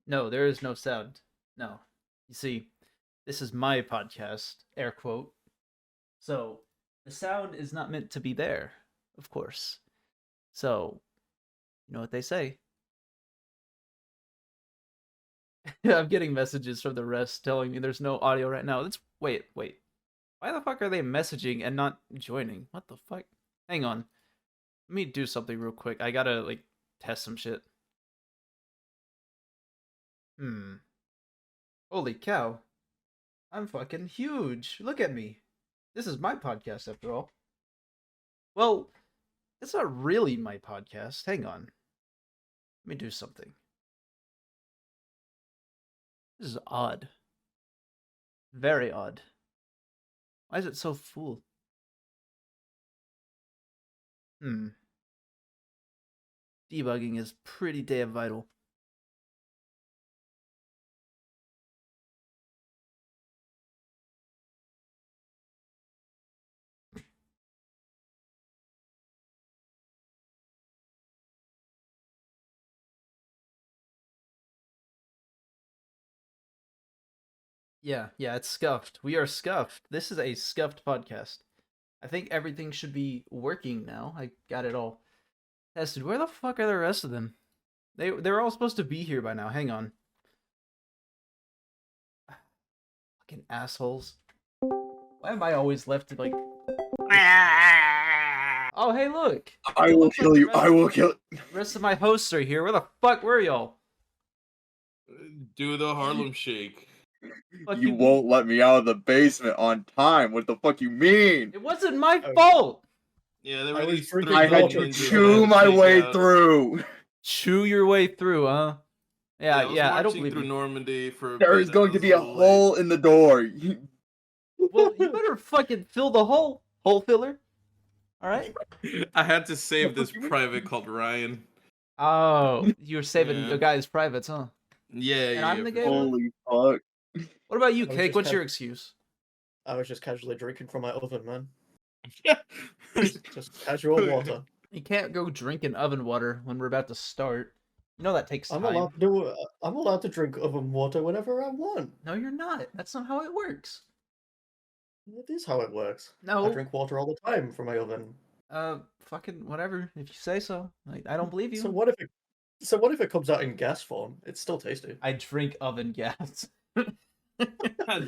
No, there is no sound. No. You see, this is my podcast, air quote. So, the sound is not meant to be there, of course. So, you know what they say. I'm getting messages from the rest telling me there's no audio right now. Wait. Why the fuck are they messaging and not joining? What the fuck? Hang on. Let me do something real quick. I gotta, test some shit. Holy cow. I'm fucking huge. Look at me. This is my podcast after all. Well, it's not really my podcast. Hang on. Let me do something. This is odd. Very odd. Why is it so full? Debugging is pretty damn vital. Yeah, it's scuffed. We are scuffed. This is a scuffed podcast. I think everything should be working now. I got it all tested. Where the fuck are the rest of them? They're all supposed to be here by now. Hang on. Fucking assholes. Why am I always left to Oh, hey, look. I will kill you. I will kill. The rest of my hosts are here. Where the fuck were y'all? Do the Harlem Shake. You won't let me out of the basement on time. What the fuck you mean? It wasn't my fault. Yeah, there were these three. I had to chew my way through. Chew your way through, huh? Yeah, I don't believe through you. Normandy for. There is going to be a hole in the door. Well, you better fucking fill the hole filler. All right. I had to save this private called Ryan. Oh, you were saving the guy's privates, huh? Yeah, and I'm the gay one? Holy fuck. What about you, Cake? What's your excuse? I was just casually drinking from my oven, man. just casual water. You can't go drinking oven water when we're about to start. You know that takes time. I'm allowed to drink oven water whenever I want. No, you're not. That's not how it works. It is how it works. No. I drink water all the time from my oven. Fucking whatever. If you say so. I don't believe you. So what if it comes out in gas form? It's still tasty. I drink oven gas. My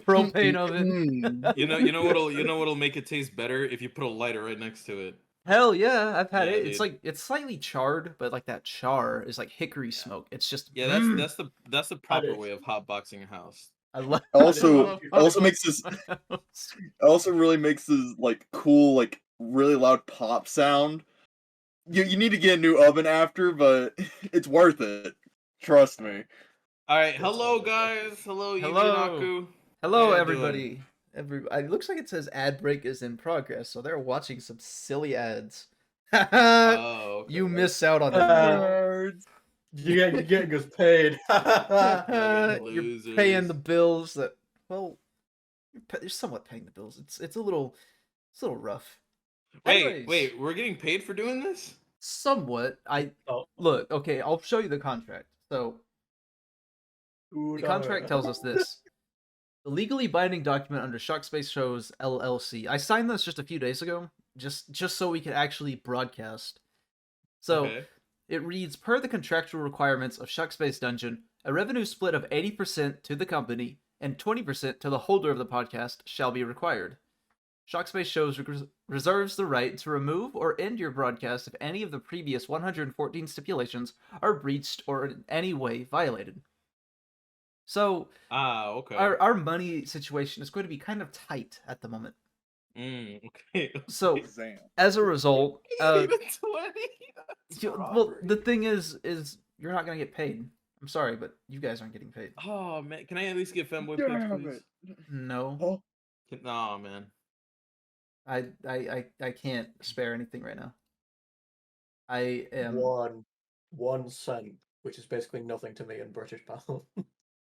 propane oven. You know what'll make it taste better if you put a lighter right next to it. Hell yeah, I've had it. Dude. It's slightly charred, but that char is like hickory smoke. It's just that's the proper way of hotboxing a house. I love. Also makes this. Also really makes this cool really loud pop sound. You need to get a new oven after, but it's worth it. Trust me. All right, hello guys. Hello, EllusionAlu. Hello, everybody. It looks like it says ad break is in progress, so they're watching some silly ads. Oh, okay. You miss out on the You're getting us paid. You're paying the bills that you're somewhat paying the bills. It's a little rough. Wait, we're getting paid for doing this? Somewhat. Look, okay, I'll show you the contract. So the contract tells us this. The legally binding document under Shockspace Shows LLC. I signed this just a few days ago, just so we could actually broadcast. So It reads, per the contractual requirements of Shockspace Dungeon, a revenue split of 80% to the company and 20% to the holder of the podcast shall be required. Shockspace Shows reserves the right to remove or end your broadcast if any of the previous 114 stipulations are breached or in any way violated. So, okay. Our money situation is going to be kind of tight at the moment. Okay. So, as a result, well, the thing is you're not going to get paid. I'm sorry, but you guys aren't getting paid. Oh man, can I at least get fanboy picks, please? No. Oh man. I can't spare anything right now. I am 1 cent, which is basically nothing to me in British pound.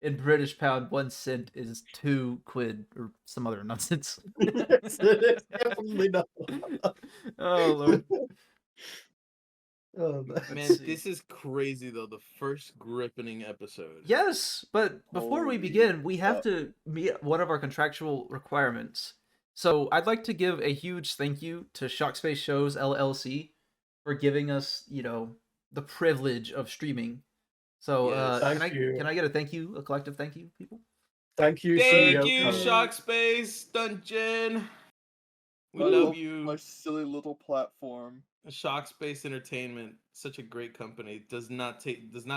In British pound, 1 cent is 2 quid or some other nonsense. It's definitely not. Oh Lord. Man, see. this is crazy though. The first Grippening episode. Yes, but before we Holy begin, we have fuck. to meet one of our contractual requirements. So I'd like to give a huge thank you to Shockspace Shows LLC for giving us, the privilege of streaming. So Yes. Thank you. can I get a thank you, a collective thank you, people? Thank you, Thank CEO. you, Code. Shockspace Dungeon. We I love you. My silly little platform. Shockspace Entertainment, such a great company, does not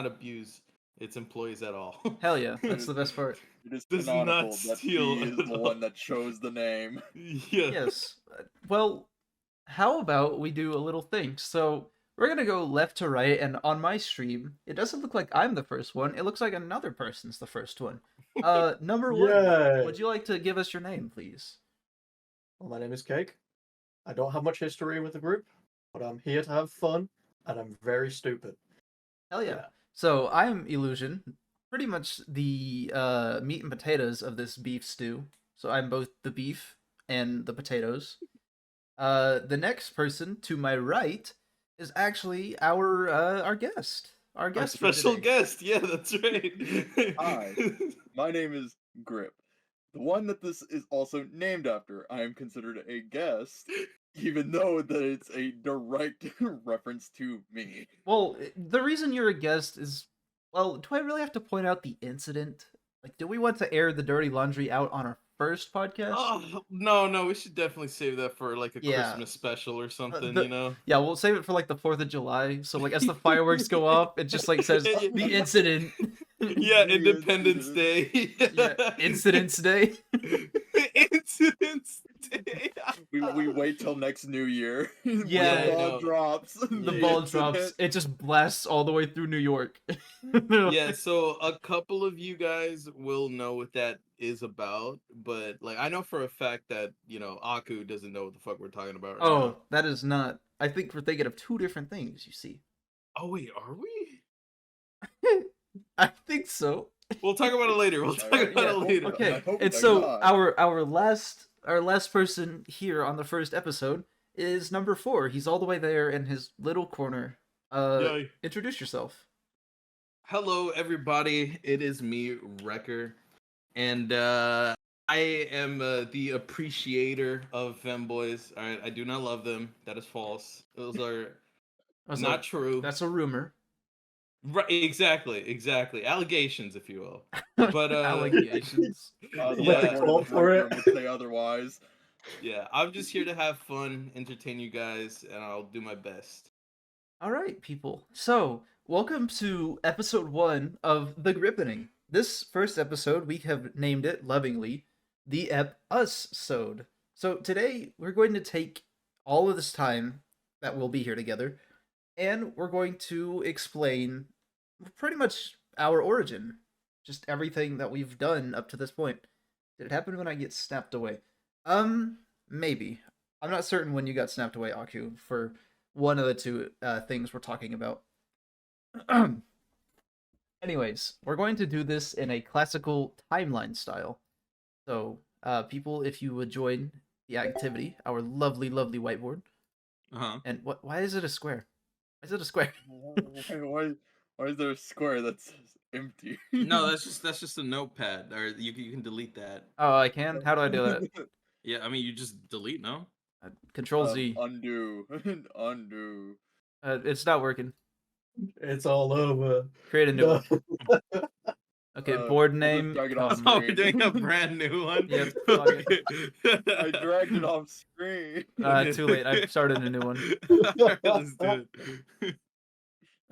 abuse its employees at all. Hell yeah, that's the best part. It is Does canonical not that steal he is at the all. one that chose the name. Yeah. Yes. Well, how about we do a little thing? So we're gonna go left to right, and on my stream, it doesn't look like I'm the first one. It looks like another person's the first one. Number one, Yay. would you like to give us your name, please? Well, my name is Cake. I don't have much history with the group, but I'm here to have fun, and I'm very stupid. Hell yeah. Yeah. So I'm Illusion, pretty much the meat and potatoes of this beef stew. So I'm both the beef and the potatoes. The next person to my right is actually our guest. Our Our guest. for special today. guest. Yeah, that's right. Hi. My name is Grip. The one that this is also named after. I am considered a guest, even though that it's a direct reference to me. Well, the reason you're a guest is, well, do I really have to point out the incident? Like, do we want to air the dirty laundry out on our first podcast? Oh, no, we should definitely save that for like a Yeah. Christmas special or something, the- you know? Yeah, we'll save it for like the 4th of July. So like as the fireworks go off, it just like says the incident. Yeah, The Independence incident. Day. Yeah, Incidents Day. Incidents Day. We wait till next New Year. Yeah, when I the ball know. drops. The Yeah. ball drops. It just blasts all the way through New York. Yeah, so a couple of you guys will know what that is about, but like I know for a fact that, Aku doesn't know what the fuck we're talking about right Oh, now. that is not. I think we're thinking of two different things. You see. Oh wait, are we? I think so. We'll talk about it later. We'll talk Alright, about yeah, it later. Okay, I hope and not. so God. our last person here on the first episode is number 4. He's all the way there in his little corner. Yay. Introduce yourself. Hello, everybody. It is me, Wrecker, and I am the appreciator of femboys. All right, I do not love them. That is false. Those are That's not a, true. That's a rumor. Right, exactly. Allegations, if you will. But Allegations. The Yeah. white Call word for of it. would say otherwise. Yeah, I'm just here to have fun, entertain you guys, and I'll do my best. All right, people. So, welcome to episode 1 of The Grippening. This first episode, we have named it lovingly the Ep-Us-Sode. So, today, we're going to take all of this time that we'll be here together, and we're going to explain pretty much our origin. Just everything that we've done up to this point. Did it happen when I get snapped away? Maybe. I'm not certain when you got snapped away, Aku, for one of the two things we're talking about. Anyways, we're going to do this in a classical timeline style. So, people, if you would join the activity, our lovely, lovely whiteboard. Uh-huh. And why is it a square? Why is it a square? Why is there a square that's empty? No, that's just a notepad, or you can delete that. Oh, I can? How do I do that? Yeah, I mean you just delete, no? Control Z. Undo. Undo. It's not working. It's all over. Create a new one. Okay, board we'll just name. drag it off comma. Oh, we're doing a brand new one. Yep, fuck Okay. I dragged it off screen. Too late. I started a new one. Alright, let's do it.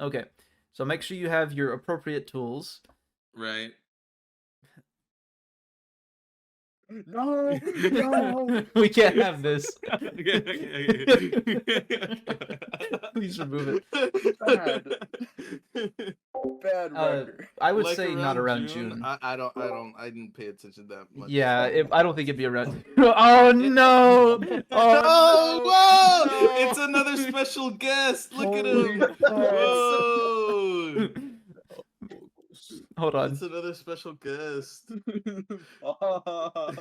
Okay, so make sure you have your appropriate tools. Right. No, no. We can't have this. Okay. Please remove it. Bad record. I would Like say not around June. I didn't pay attention that much. Yeah, I don't think it'd be around. Oh no! Oh, whoa! no. It's another special guest. Look at Holy him. fuck. Whoa! Hold on. It's another special guest. Fuck.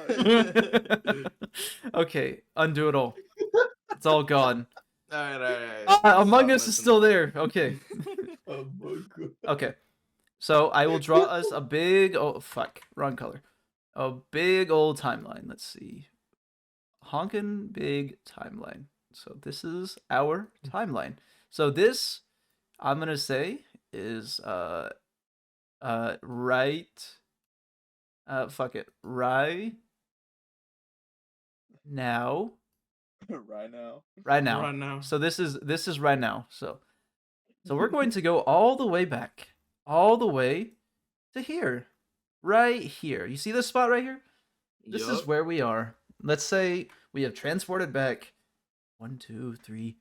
Okay, undo it all. It's all gone. All right. Among Us is still there. Okay. Oh my god. Okay. So I will draw us a big. Oh fuck! Wrong color. A big old timeline. Let's see. Honkin' big timeline. So this is our timeline. So this, I'm gonna say, is right. Fuck it. Right now. Right now. Right now. Right now. So this is right now. So we're going to go all the way back, all the way to here, right here. You see this spot right here? This is Yup. where we are. Let's say we have transported back 1, 2, 3.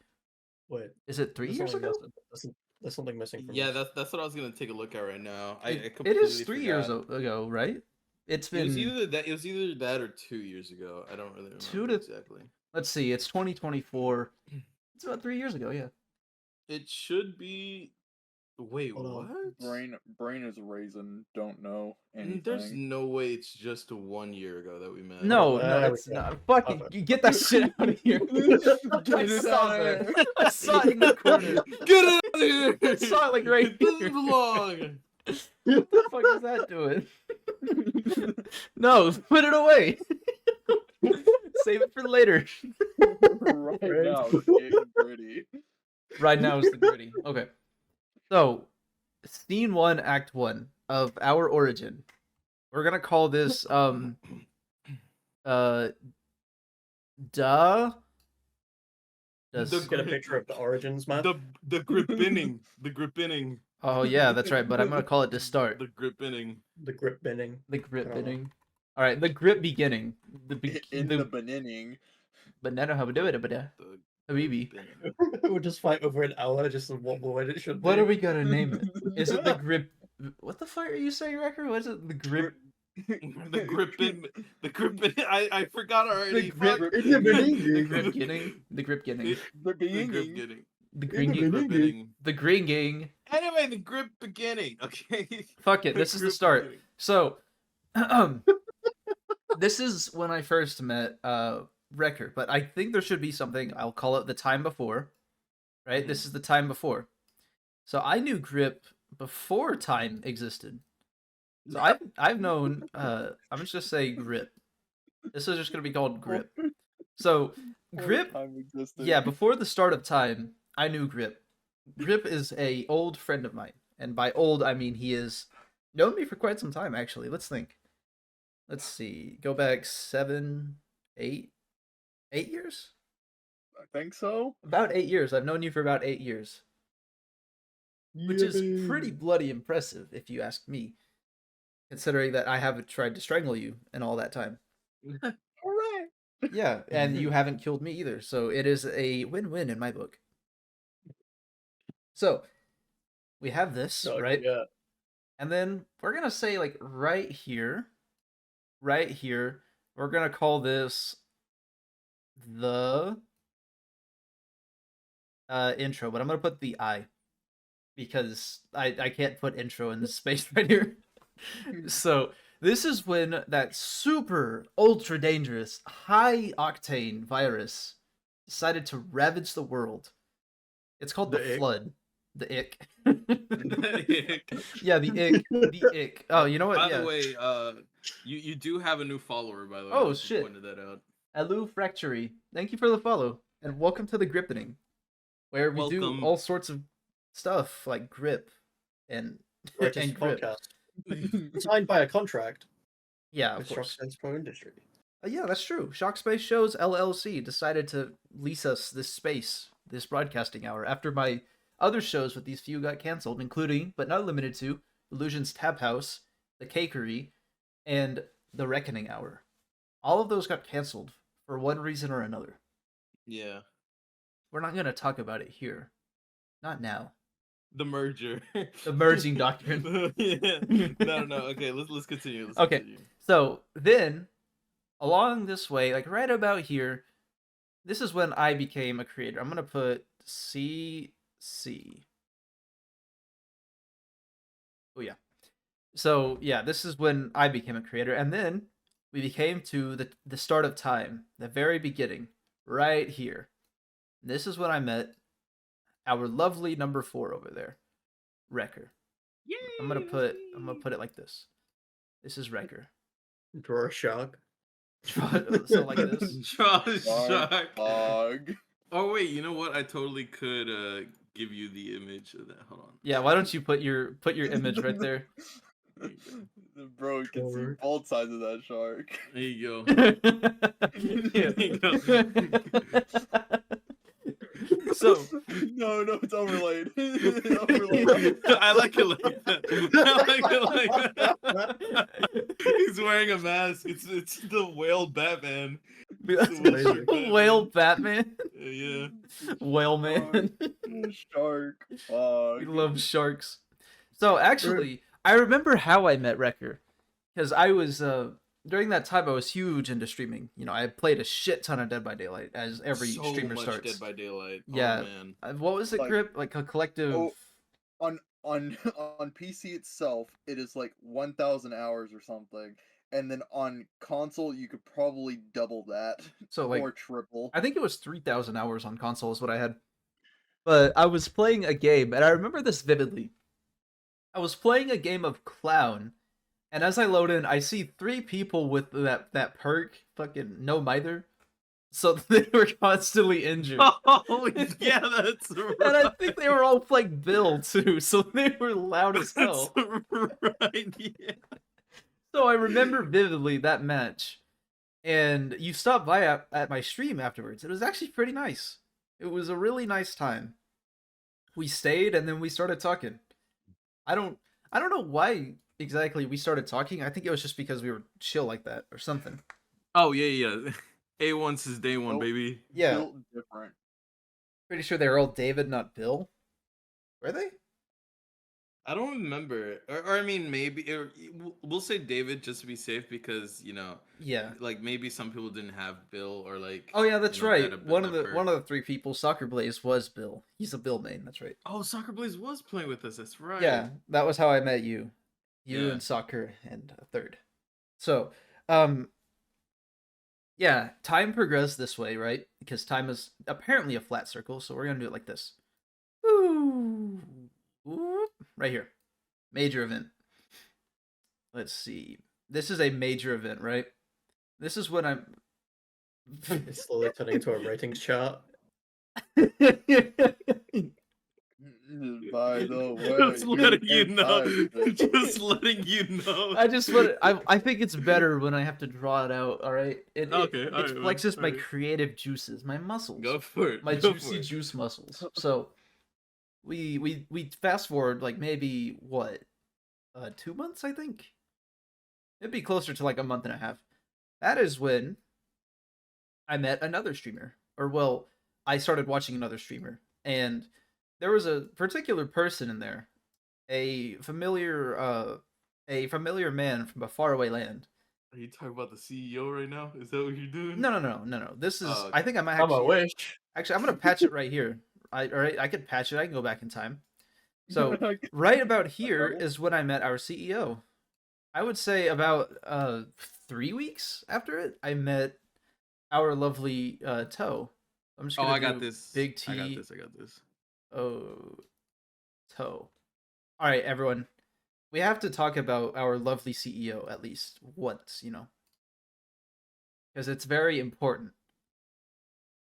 Wait, Is it 3 there's years something ago? missing. There's something missing from Yeah, this. that's what I was gonna take a look at right now. I It completely is 3 years forgot. ago, right? It's It was been either that or 2 years ago. I don't really remember 2 to exactly. Let's see. It's 2024. It's about 3 years ago. Yeah. It should be. Wait, Hold on. what? Brain is raisin. Don't know There's anything. no way it's just 1 year ago that we met. No, There we it's go. not. Fucking, Perfect. you get that shit out of here. Get I it saw out of that. here. I saw it in the corner. Get it out of here! I saw it like right It doesn't here. belong. What the fuck is that doing? No, put it away. Save it for later. Right now, it's getting gritty. Right now is the gritty. Okay. So, scene 1, act 1 of our origin. We're gonna call this Just get a picture of the origins map. The grippening. The grippening. Oh yeah, that's right, but I'm gonna call it the start. The grippening. The grip binning. The grip I don't know. beginning. Alright, the grip beginning. In the beginning. banana habadabada. The Habibi. grippening. We'll just fight over an hour just of what the way it should be. What are we gonna name it? Is it the grip? What the fuck are you saying, Wrecker? What is it? The grip? The gripping. The gripping. I forgot already. The grip. Fuck. The grip getting. The grip getting. The The grip beginning. getting. The green The gang. grip getting. The green gang. Anyway, the grip beginning. Okay. Fuck it. This is the grip start. beginning. So, this is when I first met Wrecker, but I think there should be something. I'll call it the time before. Right. This is the time before. So I knew Grip before time existed. So I've known. I'm just gonna say Grip. This is just gonna be called Grip. So Grip. Time existed. Yeah, before the start of time, I knew Grip. Grip is a old friend of mine, and by old I mean he has known me for quite some time. Actually, let's think. Let's see. Go back 7, 8 years. I think so. About 8 years. I've known you for about 8 years, which is pretty bloody impressive, if you ask me. Considering that I haven't tried to strangle you in all that time. Hooray! Yeah, and you haven't killed me either, so it is a win-win in my book. So, we have this, right? Yeah. And then we're gonna say, like, right here, we're gonna call this the intro, but I'm gonna put the I, because I can't put intro in this space right here. So this is when that super ultra dangerous high octane virus decided to ravage the world. It's called the Ick. Flood. The Ick. The Ick. Yeah, the Ick. The Ick. Oh, you know what? By Yeah. the way, you do have a new follower, by the way. Oh, I just shit. Pointed that out. Elu Fractury. Thank you for the follow, and welcome to the Grippening, where we do Welcome. all sorts of stuff like grip and Greatest and grip. podcast. Signed by a contract Yeah, with of course. Shock Pro Industry. Yeah, that's true. Shock Space Shows LLC decided to lease us this space, this broadcasting hour, after my other shows with these few got canceled, including, but not limited to, Illusion's Tap House, The Cakery, and The Reckoning Hour. All of those got canceled for one reason or another. Yeah. We're not going to talk about it here. Not now. The merger. The merging doctrine. Yeah. No. Okay, let's continue. Let's Okay. continue. So then, along this way, like right about here, this is when I became a creator. I'm going to put CC. Oh, yeah. So, yeah, this is when I became a creator. And then we became to the start of time, the very beginning, right here. This is when I met our lovely number 4 over there, Wrecker. Yay, I'm gonna put it like this. This is Wrecker. Draw a shark. So like this. Shark. Dog. Oh wait, you know what? I totally could give you the image of that. Hold on. Yeah, why don't you put your image right there? Bro, you can see Shark. both sides of that shark. There you go. So No, it's overlaid. Overlaid. I like it like that. He's wearing a mask. It's the whale Batman. amazing. Whale Batman. Yeah. Whale man. Shark. We love sharks. So actually, I remember how I met Wrecker, because I was during that time I was huge into streaming. You know, I played a shit ton of Dead by Daylight, as every So streamer much starts. Dead by Daylight. Yeah. Oh, man. What was it, Like- Grip? Like a collective. Oh, on PC itself, it is like 1,000 hours or something, and then on console you could probably double that So like or triple. I think it was 3,000 hours on console is what I had. But I was playing a game, and I remember this vividly. I was playing a game of Clown, and as I load in, I see 3 people with that perk, fucking no mither. So they were constantly injured. Oh, yeah, that's right. And I think they were all playing Bill, too, so they were loud as hell. That's right, yeah. So I remember vividly that match. And you stopped by at my stream afterwards. It was actually pretty nice. It was a really nice time. We stayed and then we started talking. I don't know why exactly we started talking. I think it was just because we were chill like that or something. Oh, yeah. A1 since day one, Nope. baby. Yeah. Built different. Pretty sure they were all David, not Bill. Were they? I don't remember. Or I mean, maybe. We'll say David just to be safe because, you know, Yeah. like maybe some people didn't have Bill or like. Oh yeah, that's you know, right. had a One of that the perk. 3 people, Soccer Blaze, was Bill. He's a Bill main. That's right. Oh, Soccer Blaze was playing with us. That's right. Yeah, that was how I met you. You Yeah. and Soccer and a third. So, yeah, time progressed this way, right? Because time is apparently a flat circle, so we're gonna do it like this. Ooh, whoop, right here. Major event. Let's see. This is a major event, right? This is when I'm. It's slowly turning into a ratings chart. By the way, Just letting you can know. type it. Just letting you know. I just want. I think it's better when I have to draw it out. All right. Okay, It alright, flexes my alright. creative juices, my muscles, Go for it. my go juicy for it. juice muscles. So, we fast forward like maybe what, 2 months I think. It'd be closer to like a month and a half. That is when I met another streamer, or well, I started watching another streamer, and there was a particular person in there, a familiar man from a faraway land. Are you talking about the CEO right now? Is that what you're doing? No. This is. Oh, I think I might How about actually. wish? Actually, I'm gonna patch it right here. I could patch it. I can go back in time. So right about here is when I met our CEO. I would say about 3 weeks after it, I met our lovely Toe. I'm just Oh, gonna I got do this. Big T. I got this. Oh, Toe. All right, everyone. We have to talk about our lovely CEO at least once, you know, because it's very important.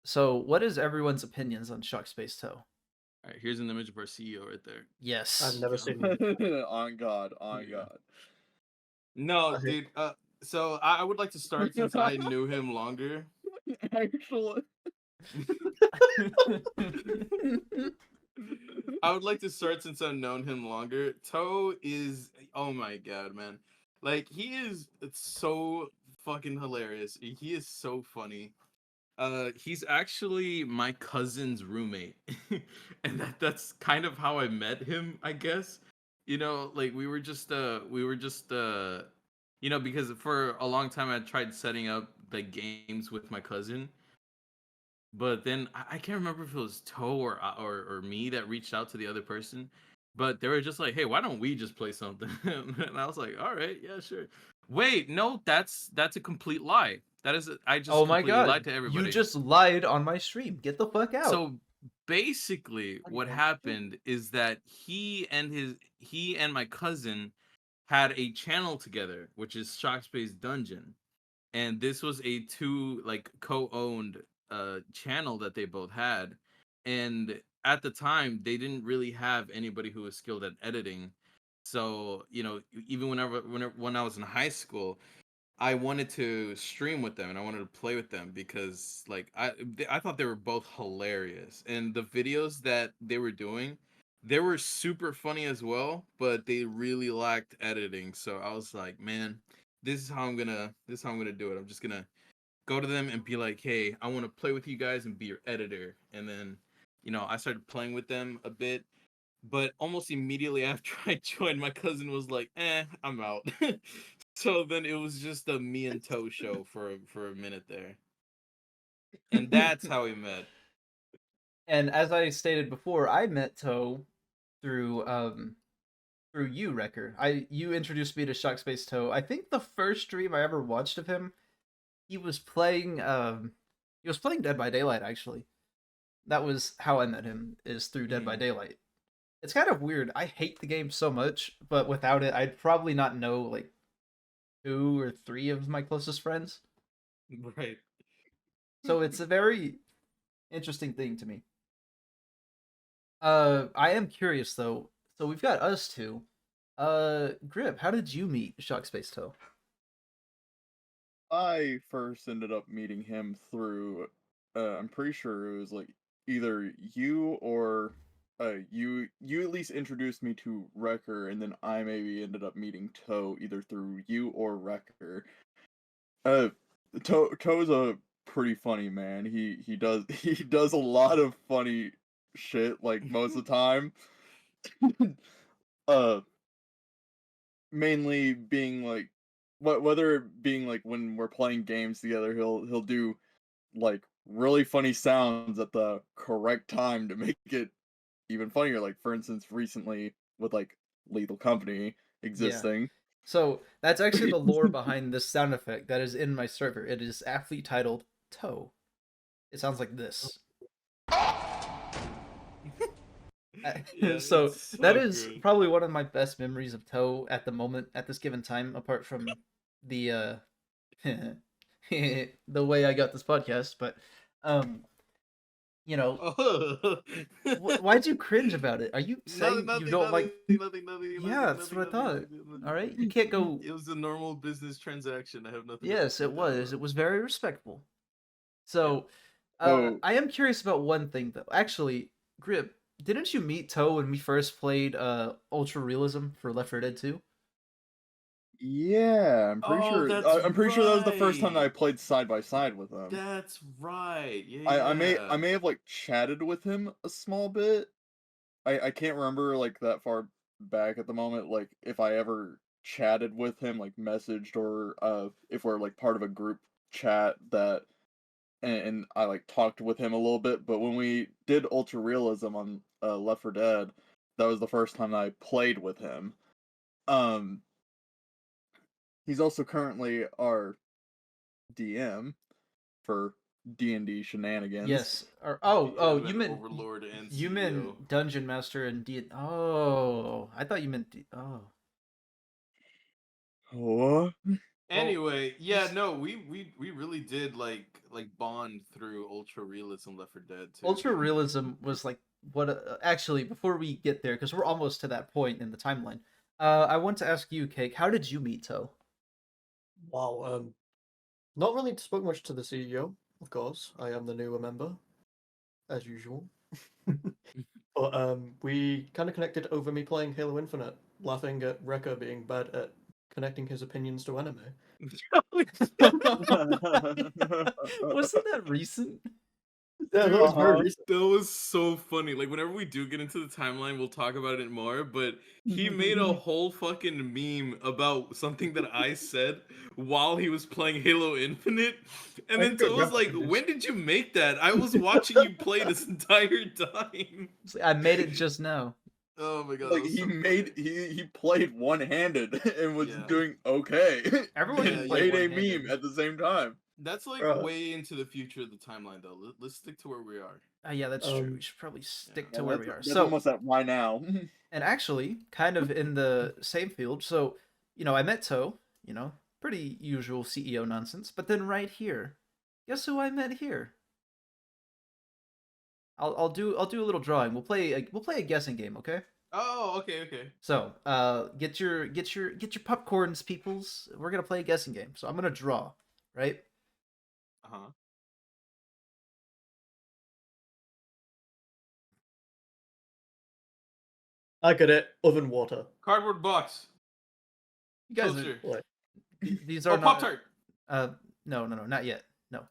So, what is everyone's opinions on Shock Space Toe? All right, here's an image of our CEO right there. Yes. I've never seen him. on God. Yeah. No, I think- dude. So I would like to start since I knew him longer. Actually, I would like to start since I've known him longer. Toe is, oh my god, man. Like, he is so fucking hilarious. He is so funny. He's actually my cousin's roommate. And that's kind of how I met him, I guess. You know, like we were just you know, because for a long time I tried setting up the games with my cousin. But then I can't remember if it was Toe or me that reached out to the other person. But they were just like, hey, why don't we just play something? And I was like, all right, yeah, sure. Wait, no, that's a complete lie. I just Oh my completely lied god, to you everybody. just lied on my stream. Get the fuck out. So basically what happened is that he and my cousin had a channel together, which is Shockspace Dungeon. And this was a two like co-owned channel that they both had. And at the time they didn't really have anybody who was skilled at editing. So, even when I was in high school, I wanted to stream with them and I wanted to play with them because like I thought they were both hilarious, and the videos that they were doing, they were super funny as well, but they really lacked editing. So I was like, man, this is how I'm gonna do it. I'm just gonna go to them and be like, hey, I want to play with you guys and be your editor. And then I started playing with them a bit, but almost immediately after I joined, my cousin was like, I'm out. So then it was just a me and Toe show for a minute there. And that's how we met. And as I stated before, I met Toe through you, Wrecker. You introduced me to Shockspace Toe. I think the first stream I ever watched of him, he was playing Dead by Daylight, actually. That was how I met him, is through Dead by Daylight. It's kind of weird. I hate the game so much, but without it, I'd probably not know like 2 or 3 of my closest friends. Right. So it's a very interesting thing to me. I am curious though. So we've got us two. Grip, how did you meet Shockspace Toe? I first ended up meeting him through, I'm pretty sure it was like either you or you at least introduced me to Wrecker, and then I maybe ended up meeting Toe either through you or Wrecker. Toe's a pretty funny man. He does a lot of funny shit like most of the time. Mainly being like whether it being like when we're playing games together, he'll do like really funny sounds at the correct time to make it even funnier. Like for instance, recently with like Lethal Company existing. Yeah. So that's actually the lore behind this sound effect that is in my server. It is aptly titled Toe. It sounds like this. Yeah, so that is good. probably one of my best memories of Toe at the moment, at this given time, apart from the the way I got this podcast. But why'd you cringe about it? Are you saying you don't like? Nothing. Yeah, that's what I thought. All right, you can't go. It was a normal business transaction. I have nothing. Yes, it was. It was very respectful. So, Oh. I am curious about one thing though. Actually, Grip, didn't you meet Toe when we first played Ultra Realism for Left 4 Dead 2? Yeah, I'm pretty sure. I'm pretty sure that was the first time that I played side by side with him. That's right. Yeah. I may have like chatted with him a small bit. I can't remember like that far back at the moment, like if I ever chatted with him, like messaged, or if we're like part of a group chat that and I like talked with him a little bit. But when we did Ultra Realism on Left 4 Dead, that was the first time I played with him. He's also currently our DM for D&D Shenanigans. Yes. Or you meant Overlord and you CEO. meant Dungeon Master and D. Oh, I thought you meant What? Anyway, yeah, no, we really did like bond through Ultra Realism Left 4 Dead too. Ultra Realism was like what? Actually, before we get there, because we're almost to that point in the timeline, I want to ask you, Cake, how did you meet Toe? Wow, not really spoke much to the CEO, of course. I am the newer member, as usual. But we kind of connected over me playing Halo Infinite, laughing at Wrecker being bad at connecting his opinions to anime. Wasn't that recent? Yeah, that was very recent. That was so funny. Like whenever we do get into the timeline, we'll talk about it more. But he made a whole fucking meme about something that I said while he was playing Halo Infinite, and then Toe was like, "When did you make that? I was watching you play this entire time." I made it just now. Oh my god. Like that was so he played one-handed and was Yeah. doing okay. Everyone Yeah, can and play played a one-handed. meme at the same time. That's like Bruh. way into the future of the timeline, though. Let's stick to where we are. Yeah, that's true. Um, We should probably stick Yeah, to where we are. That's So, almost at why now. and actually, kind of in the same field. So, I met Toe. Pretty usual CEO nonsense. But then right here, guess who I met here? I'll do a little drawing. We'll play a guessing game, okay? Oh, okay. So, get your popcorns, peoples. We're gonna play a guessing game. So I'm gonna draw, right? Uh-huh. I get it. Oven water. Cardboard box. You guys, Toaster. What? these Oh, are not. Pop-Tart. No, not yet. No,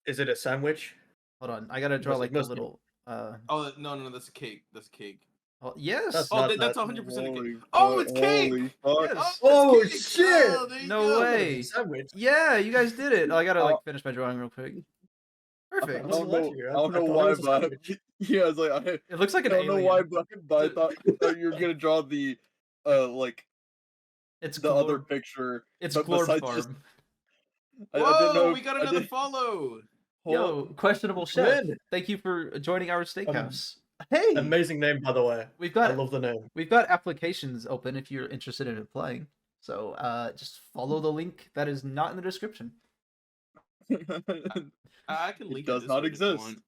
Is it a sandwich? hold on. I gotta draw Must- like a must- little. Oh, no, that's a cake. That's a cake. Oh, yes. That's Oh, not that's that. 100% a Holy cake. Oh, fuck, it's cake! holy fuck. Yes. Oh, it's cake! shit! Oh, there you No go. way. Sandwich. Yeah, you guys did it. I gotta like finish my drawing real quick. I Perfect. don't Let know. you. I don't I know thought it why, was a but sandwich. yeah, I was like, I It looks like an don't know alien. why, but I thought you were gonna draw the like It's the other Glorb. picture. It's but Glorb besides Farm. just- Whoa, I didn't know. we got I another didn't- follow. Yo, questionable Come chef. in. Thank you for joining our steakhouse. Hey, Amazing name, by the way. we've I got love the name. applications open if you're interested in applying. So just follow the link that is not in the description. I can It link does this not way if you exist. want.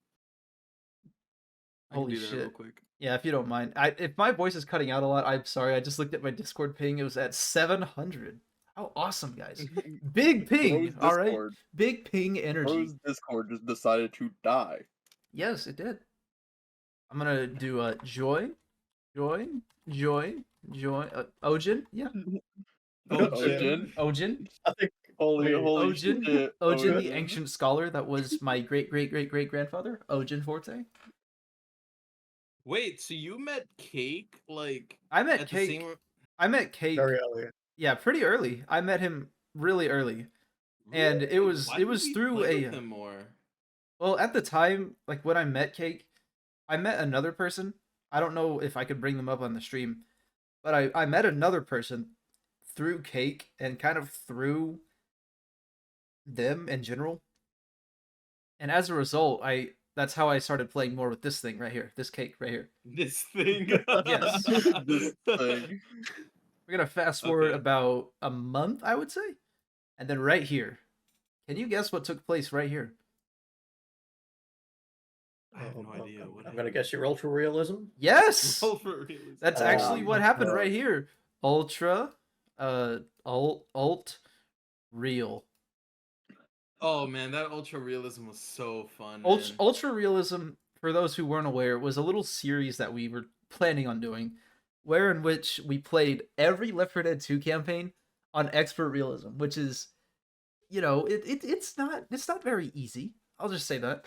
I can Holy do that real shit. quick. Yeah, if you don't mind. If my voice is cutting out a lot, I'm sorry. I just looked at my Discord ping. It was at 700. How awesome, guys. Big ping. Bro's All right. Discord. Big ping energy. Bro's Discord just decided to die. Yes, it did. I'm going to do join. Ojin? Yeah. Ojin. Ojin. I think Holy Ojin. shit. Ojin, the ancient scholar that was my great-great-great-great-grandfather. Ojin Forte. Wait, so you met Cake like I met at the Cake. same? I met Cake. very early. Yeah, pretty early. I met him really early. And it was- Why it didn't was we through play a- with him more. Well, at the time, like when I met Cake, I met another person. I don't know if I could bring them up on the stream, but I met another person through Cake and kind of through them in general. And as a result, that's how I started playing more with this thing right here, this Cake right here. This thing. Yes. This thing. We're gonna fast forward Okay. about a month, I would say, and then right here. Can you guess what took place right here? I have no idea. What I'm gonna guess your ultra realism. Yes, Oh, for real? that's actually what happened God. right here. Ultra, alt, real. Oh man, that ultra realism was so fun. Ultra, man. ultra realism. For those who weren't aware, was a little series that we were planning on doing, where in which we played every Left 4 Dead 2 campaign on expert realism, which is, it's not very easy. I'll just say that.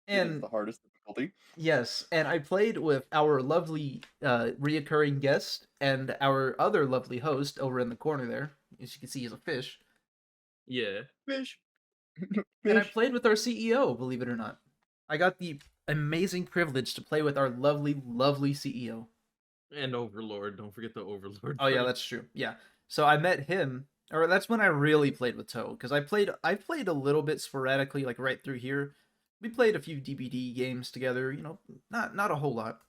It is And the hardest difficulty. yes, and I played with our lovely reoccurring guest and our other lovely host over in the corner there. As you can see, he's a fish. Yeah. Fish. And I Fish. played with our CEO, believe it or not. I got the amazing privilege to play with our lovely, lovely CEO. And Overlord. Don't forget the Overlord. Oh yeah, part. that's true. Yeah. So I met him, or that's when I really played with Toe, because I played a little bit sporadically, like right through here. We played a few DBD games together, not a whole lot.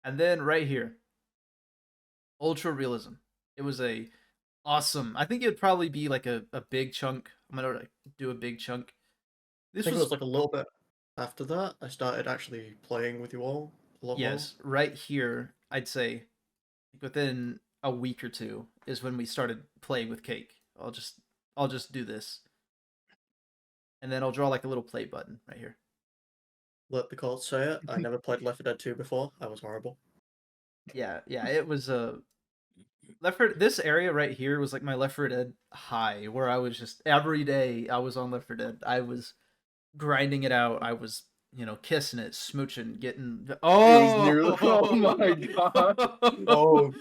And then right here, Ultra Realism. It was a awesome. I think it'd probably be like a big chunk. I'm gonna like, do a big chunk. I This think it was was like a little bit after that. I started actually playing with you all a lot yes, right here. I'd say within a week or two is when we started playing with Cake. I'll just do this, and then I'll draw like a little play button right here. more. Let the court say it. I never played Left 4 Dead 2 before. I was horrible. Yeah, it was Left 4 this area right here was like my Left 4 Dead high, where I was just every day I was on Left 4 Dead. I was grinding it out. I was kissing it, smooching, getting. Oh my god! Oh,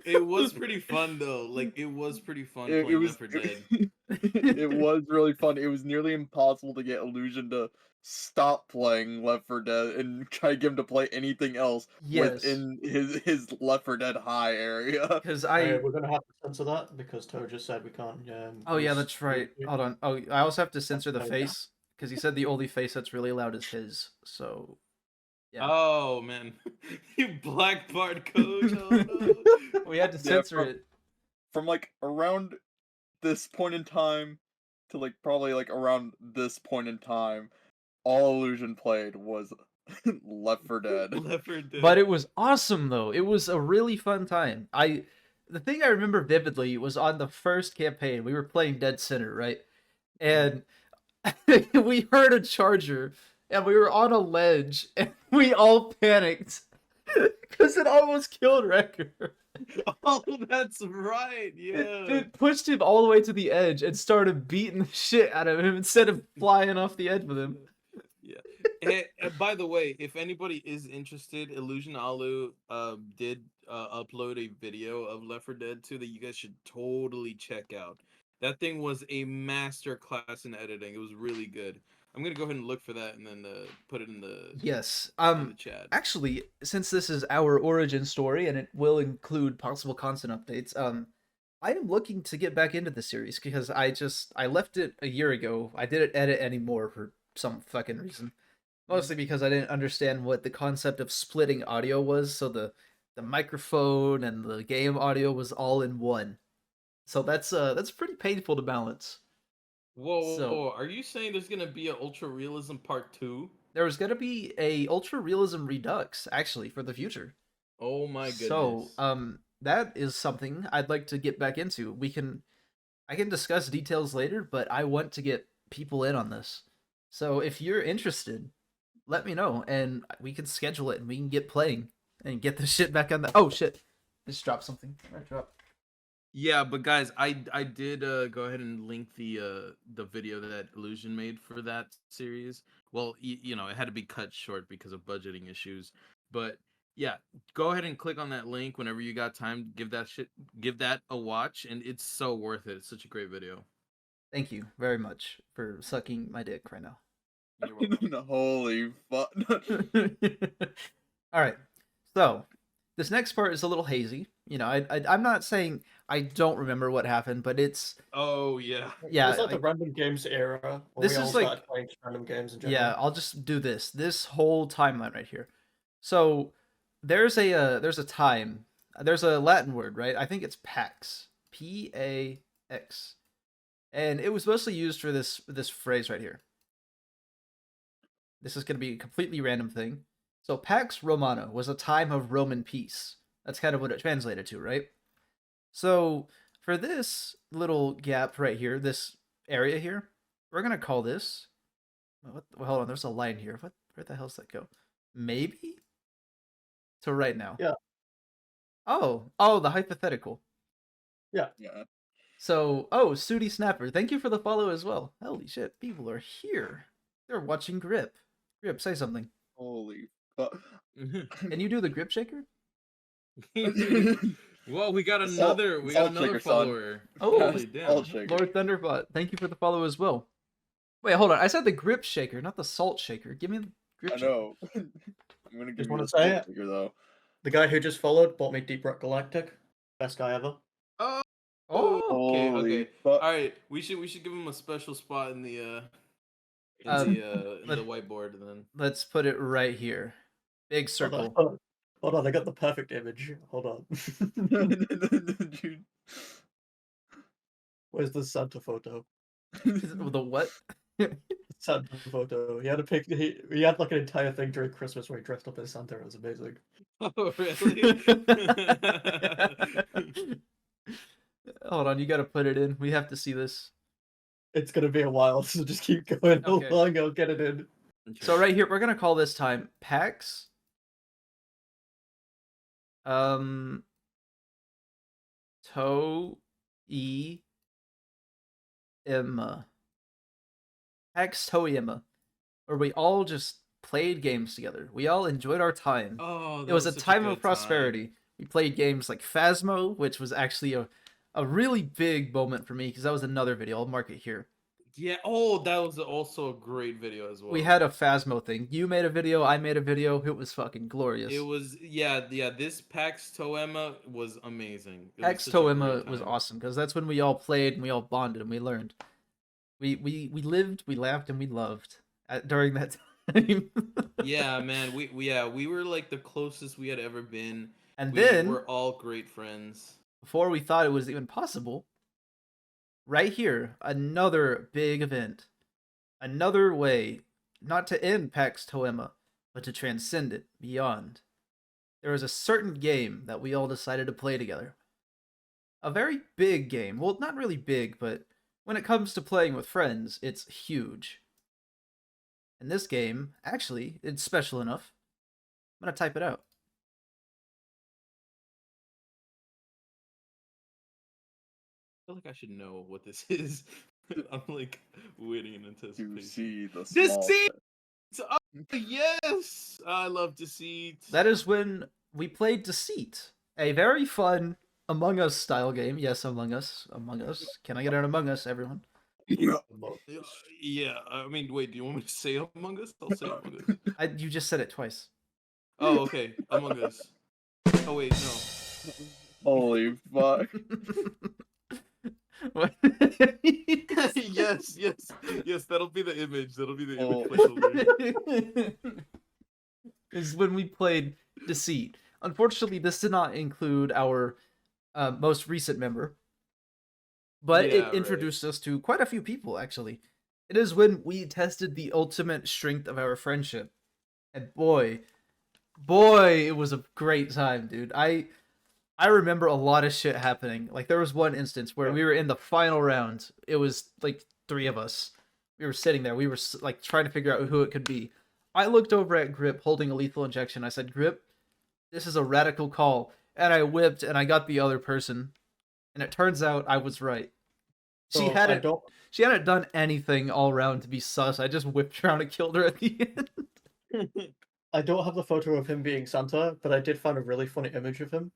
It was pretty fun though. Like it was pretty fun It playing was Left 4 Dead. it was really fun. It was nearly impossible to get Illusion to stop playing Left 4 Dead and try to get him to play anything else Yes, within his Left 4 Dead high area. because I. we're gonna have to censor that because Toe just said we can't. Oh yeah, use that's right. YouTube. Hold on. Oh, I also have to censor the Oh, yeah. face because he said the only face that's really loud is his. So. Yeah. Oh man, you black part coach. Oh, no. We had to Yeah, censor from- it. From like around this point in time to like probably like around this point in time, all Illusion played was Left 4 Dead. Left 4 Dead. But it was awesome though. It was a really fun time. The thing I remember vividly was on the first campaign. We were playing Dead Center, right? And we heard a charger and we were on a ledge and we all panicked because it almost killed Wrecker. Oh, that's right. Yeah. It pushed him all the way to the edge and started beating the shit out of him instead of flying off the edge with him. Yeah. And by the way, if anybody is interested, EllusionAlu did upload a video of Left 4 Dead 2 that you guys should totally check out. That thing was a master class in editing. It was really good. I'm gonna go ahead and look for that and then put it in the Yes. in the chat. Actually, since this is our origin story and it will include possible content updates, I am looking to get back into the series because I left it a year ago. I didn't edit anymore for some fucking reason. Mostly because I didn't understand what the concept of splitting audio was, so the microphone and the game audio was all in one. So that's pretty painful to balance. Whoa. Are you saying there's gonna be an Ultra Realism Part 2? There was gonna be a Ultra Realism Redux actually for the future. Oh my goodness. So that is something I'd like to get back into. I can discuss details later, but I want to get people in on this. So if you're interested, let me know and we can schedule it and we can get playing and get the shit back on the. Oh shit! Just dropped something. Yeah, but guys, I did go ahead and link the video that Illusion made for that series. Well, it had to be cut short because of budgeting issues. But yeah, go ahead and click on that link whenever you got time. Give that a watch, and it's so worth it. It's such a great video. Thank you very much for sucking my dick right now. You're welcome. Holy fuck! All right, so this next part is a little hazy. I'm not saying I don't remember what happened, but it's Oh yeah. yeah. It's the random games era. This is like playing random games in general. yeah. I'll just do this whole timeline right here. So there's a time. There's a Latin word, right? I think it's pax. P-A-X. And it was mostly used for this phrase right here. This is going to be a completely random thing. So Pax Romana was a time of Roman peace. That's kind of what it translated to, right? So for this little gap right here, this area here, we're going to call this... hold on, there's a line here. Where the hell's that go? Maybe? To right now. Yeah. Oh, the hypothetical. Yeah. So, Sudi Snapper, thank you for the follow as well. Holy shit, people are here. They're watching Grip. Grip, say something. Holy fuck! Can you do the Grip Shaker? Well, we got Salt another shaker, son. follower. Oh, Holy damn. Salt shaker. Lord Thunderbot, thank you for the follow as well. Wait, hold on. I said the Grip Shaker, not the Salt Shaker. Give me the Grip I Shaker. know. I'm gonna give Just you wanna the say salt it? shaker, though. The guy who just followed bought me Deep Rock Galactic. Best guy ever. Oh, Okay. Holy fuck! All right, we should give him a special spot in the whiteboard then. let's put it right here. Big circle. Hold on, I got the perfect image. Hold on. Dude. Where's the Santa photo? The what? Santa photo. He had a pic. He had like an entire thing during Christmas where he dressed up as Santa. It was amazing. Oh really? Hold on, you gotta put it in. We have to see this. It's gonna be a while, so just keep going Okay. along. I'll get it in. So right here, we're gonna call this time Pax. Toema. Pax Toema. Where we all just played games together. We all enjoyed our time. Oh, It that was a such time good of prosperity. We played games like Phasmo, which was actually a really big moment for me because that was another video. I'll mark it here. Yeah. Oh, that was also a great video as well. We had a Phasmo thing. You made a video. I made a video. It was fucking glorious. It was yeah. This PAX Toema was amazing. PAX Toema was awesome because that's when we all played and we all bonded and we learned. We lived, we laughed, and we loved during that time. Yeah, man. We were like the closest we had ever been. And then we're all great friends. Before we thought it was even possible, right here, another big event. Another way, not to end PAX Toema, but to transcend it beyond. There was a certain game that we all decided to play together. A very big game. Well, not really big, but when it comes to playing with friends, it's huge. And this game, actually, it's special enough. I'm going to type it out. I feel like I should know what this is. I'm like waiting in anticipation. To see the Deceit! Oh, yes! I love Deceit. That is when we played Deceit, a very fun Among Us style game. Yes, Among Us. Among Us. Can I get an Among Us, everyone? Yeah, I mean, wait, do you want me to say Among Us? I'll say Among Us. You just said it twice. Oh, okay. Among Us. Oh, wait, no. Holy fuck. yes, that'll be the image. That'll be the image. Is when we played Deceit. Unfortunately, this did not include our most recent member, but it introduced us to quite a few people, actually. It is when we tested the ultimate strength of our friendship. And boy, it was a great time, dude. I remember a lot of shit happening. Like, there was one instance where we were in the final round. It was, like, 3 of us. We were sitting there. We were, like, trying to figure out who it could be. I looked over at Grip holding a lethal injection. I said, Grip, this is a radical call. And I whipped, and I got the other person. And it turns out I was right. She hadn't done anything all around to be sus. I just whipped around and killed her at the end. I don't have the photo of him being Santa, but I did find a really funny image of him.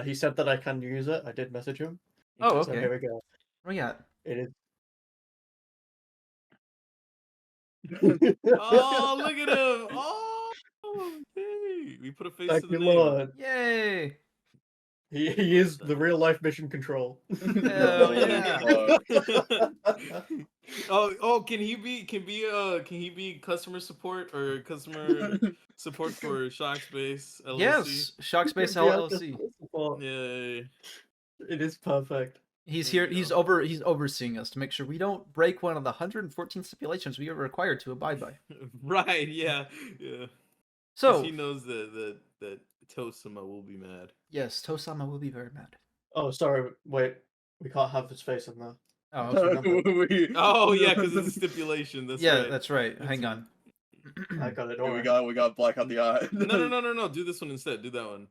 He said that I can use it. I did message him. Oh, okay. So here we go. Oh, yeah. It is. Oh, look at him! Oh, okay. We put a face to the name. Lord. Yay! He is the real life mission control. Hell yeah! Oh, can he be customer support or customer support for Shockspace LLC? Yes, Shockspace LLC. Yay! It is perfect. He's here. He's overseeing us to make sure we don't break one of the 114 stipulations we are required to abide by. Right? Yeah. So he knows that Tosama will be mad. Yes, Tosama will be very mad. Oh, sorry. Wait, we can't have his face in there. Oh, okay. Oh yeah, because it's a stipulation. That's right. That's right. Hang on. I got it. We got black on the eye. No. Do this one instead. Do that one.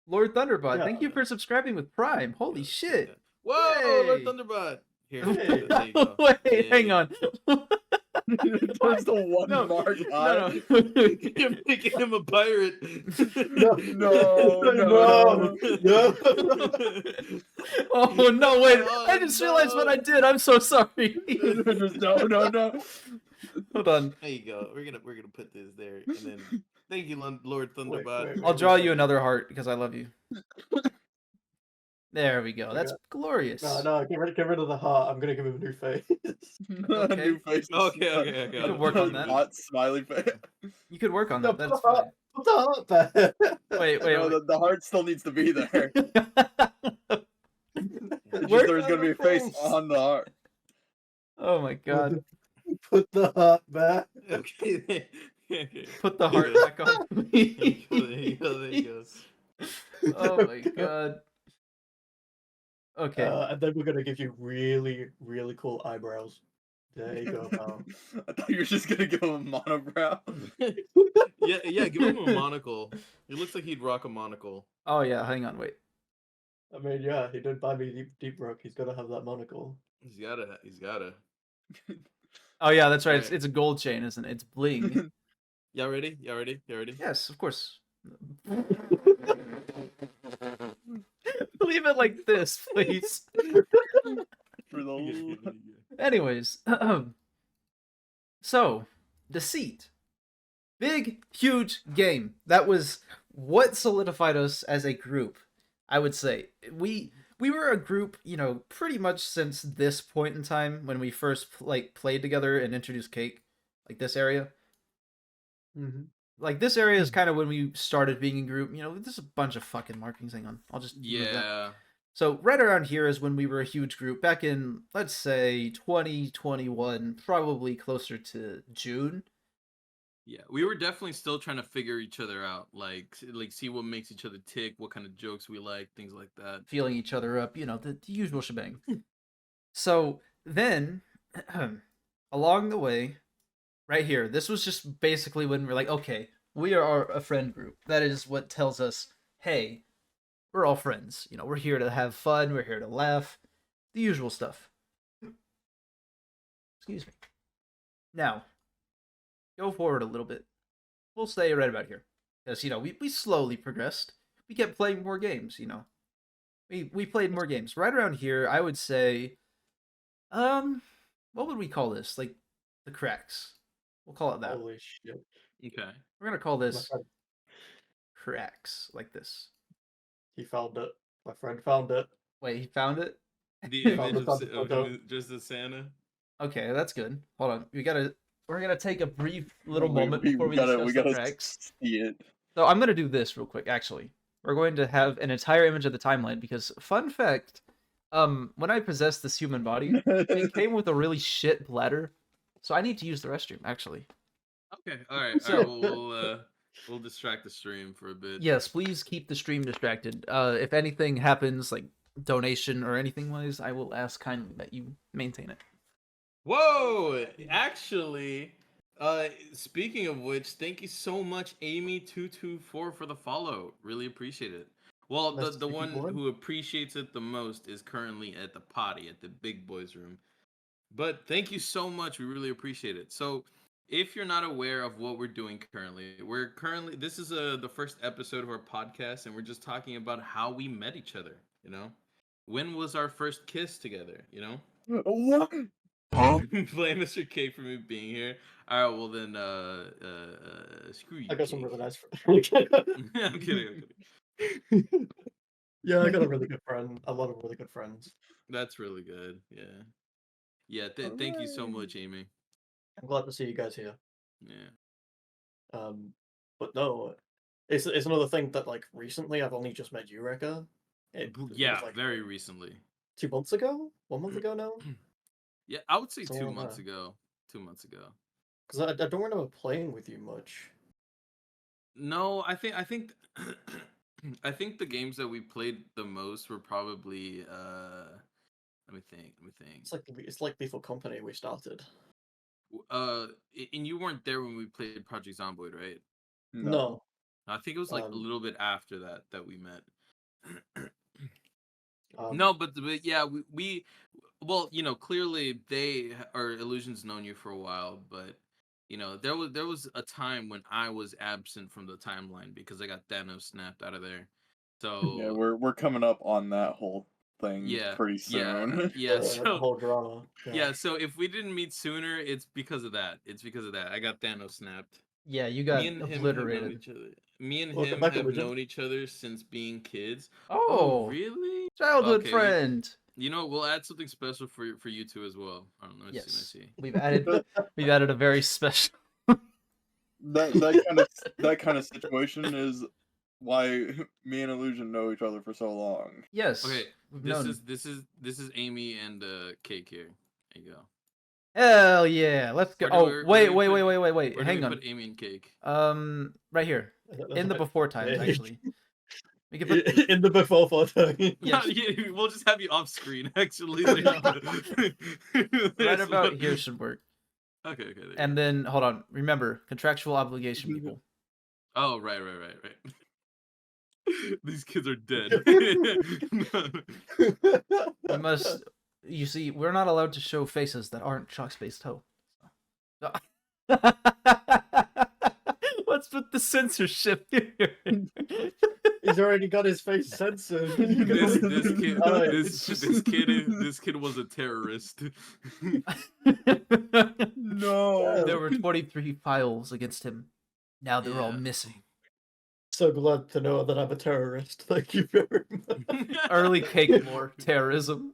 Lord Thunderbot, Yeah. Thank you for subscribing with Prime. Holy shit! Whoa, Hey. Lord Thunderbot. Here, Wait, there you go. hang on. There's the one mark eye. No. You're making him a pirate. No. Oh no! Wait, Oh, I just realized what I did. I'm so sorry. No. Hold on. There you go. We're gonna put this there, and then thank you, Lord Thunderbot. wait. I'll draw you another heart because I love you. There we go. That's glorious. No, get rid of the heart. I'm gonna give him a new face. Okay. New face. Okay. You can work on that. Hot smiley face. You could work on No, that. That's fine. Put the heart there. Wait. No, the heart still needs to be there. Work There's on gonna be the a face face. on the heart. Oh my god. Put the heart back. Okay. Put the heart back on me. There he goes. Oh my god. Okay. And then we're gonna give you really, really cool eyebrows. There you go, pal. I thought you were just gonna give him a monobrow. Yeah. Give him a monocle. He looks like he'd rock a monocle. Oh yeah, hang on, wait. I mean, yeah, he did buy me deep rock. He's gotta have that monocle. He's gotta. Oh yeah, that's right. Alright. It's a gold chain, isn't it? It's bling. Y'all ready? Y'all ready? You ready? Yes, of course. Leave it like this, please. For the Anyways, so Deceit, big, huge game. That was what solidified us as a group. I would say we were a group, pretty much since this point in time when we first played together and introduced Cake, like this area. Mm-hmm. Like this area is kind of when we started being a group. There's a bunch of fucking markings. Hang on, I'll just remove that. Yeah. So right around here is when we were a huge group back in, let's say, 2021, probably closer to June. Yeah, we were definitely still trying to figure each other out, like see what makes each other tick, what kind of jokes we like, things like that. Feeling each other up, the usual shebang. So then, along the way, right here, this was just basically when we're like, okay, we are a friend group. That is what tells us, hey, we're all friends. We're here to have fun. We're here to laugh. The usual stuff. Excuse me. Now, go forward a little bit. We'll stay right about here. Because, we slowly progressed. We kept playing more games, We played more games. Right around here, I would say, what would we call this? Like, the cracks. We'll call it that. Holy shit. Okay. We're going to call this cracks, like this. He found it. My friend found it. Wait, he found it? The Found image the photo. just the Santa. Okay, that's good. Hold on. We're gonna take a brief little moment before we discuss the cracks. see it. So I'm gonna do this real quick, actually. We're going to have an entire image of the timeline because, fun fact, when I possessed this human body, it came with a really shit bladder. So I need to use the restroom, actually. Okay, all right. We'll distract the stream for a bit. Yes, please keep the stream distracted. If anything happens, like donation or anything wise, I will ask kindly that you maintain it. Whoa! Actually, speaking of which, thank you so much, Amy224, for the follow. Really appreciate it. Well, the one who appreciates it the most is currently at the potty at the big boys room. But thank you so much. We really appreciate it. So, if you're not aware of what we're doing currently, this is the first episode of our podcast, and we're just talking about how we met each other. When was our first kiss together? What? Huh? Blame Mr. K for me being here. All right, well then, screw you. I got some Cake. really nice friends. I'm kidding. Yeah, I got a really good friend. A lot of really good friends. That's really good. Yeah. Thank you so much, Amy. I'm glad to see you guys here. Yeah. But no, it's another thing that like recently I've only just met you, Rekka. Yeah, like, very recently. 2 months ago? 1 month ago now? Yeah, I would say Somewhere 2 in months there. ago. 2 months ago. Because I don't remember playing with you much. No, I think I think the games that we played the most were probably let me think. It's like Lethal Company we started. And you weren't there when we played Project Zomboid, right? No. I think it was like a little bit after that we met. Um, No, but yeah, we well, clearly Illusion's known you for a while, but there was a time when I was absent from the timeline because I got Thanos snapped out of there. So Yeah, we're coming up on that whole thing yeah, pretty soon. yeah. the So whole drama. yeah, so if we didn't meet sooner, it's because of that. I got Thanos snapped. Yeah, you got Me and him have obliterated. known each other. Me and Welcome him back, have Illusion. known each other since being kids. Oh, really? childhood Okay, friend. We'll add something special for you two as well. I don't know. Let me see. We've added a very special. that kind of situation is why me and Illusion know each other for so long. Yes. Okay, we've this known. is Amy and Cake here. There you go. Hell yeah, let's go. Wait. Where Hang do we on. put Amy and Cake? Right here in the before times, Yeah. actually. We can put In the before photo. yes. Yeah, we'll just have you off screen. Actually, Right about here should work. Okay. And then hold on. Remember, contractual obligation, people. Oh, right. These kids are dead. We must. You see, we're not allowed to show faces that aren't Chalk Space Toe. What's with the censorship here? He's already got his face censored. This kid was a terrorist. No. There were 23 files against him. Now they're all Yeah. missing. So glad to know that I'm a terrorist. Thank you very much. Early cake lore terrorism.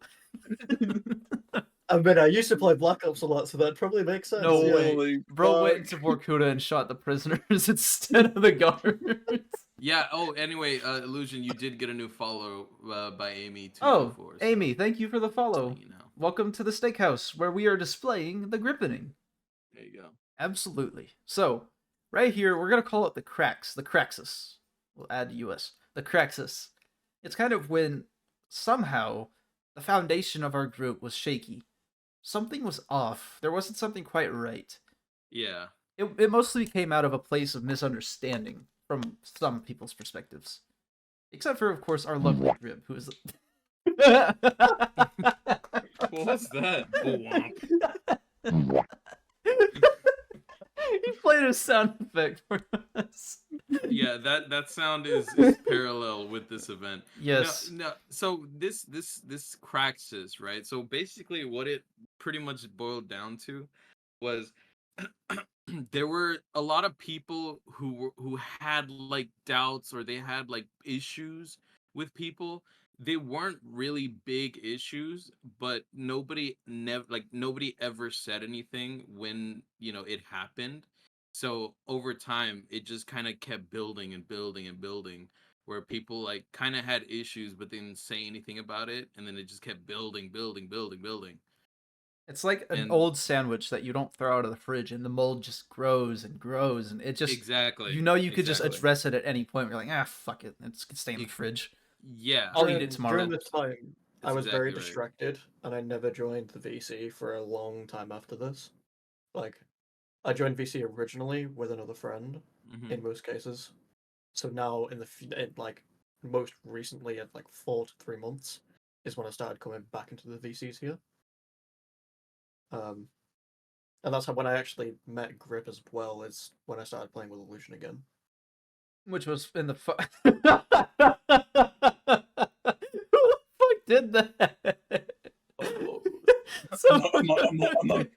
I mean, I used to play Black Ops a lot, so that probably makes sense. No yeah. way. Holy Bro went fuck. into Vorkuta and shot the prisoners instead of the guards. Yeah. Oh, anyway, Illusion, you did get a new follow by Amy. Oh, 224, Amy, thank you for the follow. You know. Welcome to the steakhouse, where we are displaying the Grippening. There you go. Absolutely. So, right here, we're going to call it the cracks, the Craxus. We'll add US. The Craxus. It's kind of when, somehow, the foundation of our group was shaky. Something was off. There wasn't something quite right. Yeah. It mostly came out of a place of misunderstanding from some people's perspectives. Except for, of course, our lovely Grip, who is... What was that? He played a sound effect for us. Yeah, that sound is parallel with this event. Yes. No. So this Craxus, right? So basically, what it pretty much boiled down to was there were a lot of people who had like doubts, or they had like issues with people. They weren't really big issues, but nobody ever said anything when it happened. So over time, it just kind of kept building and building and building, where people like kind of had issues but didn't say anything about it, and then it just kept building. It's like an And- old sandwich that you don't throw out of the fridge, and the mold just grows and grows, and it just... Exactly. You could just Exactly. address it at any point. You're like, fuck it. It's gonna stay in the Ex- fridge. Yeah. I'll eat it tomorrow. During the time, I That's was very exactly right. distracted, and I never joined the VC for a long time after this. Like, I joined VC originally with another friend, Mhm. in most cases. So now, most recently, at like 4 to 3 months, is when I started coming back into the VCs here. And that's when I actually met Grip as well, is when I started playing with Illusion again. Which was in the... Who the fuck did that? I'm not.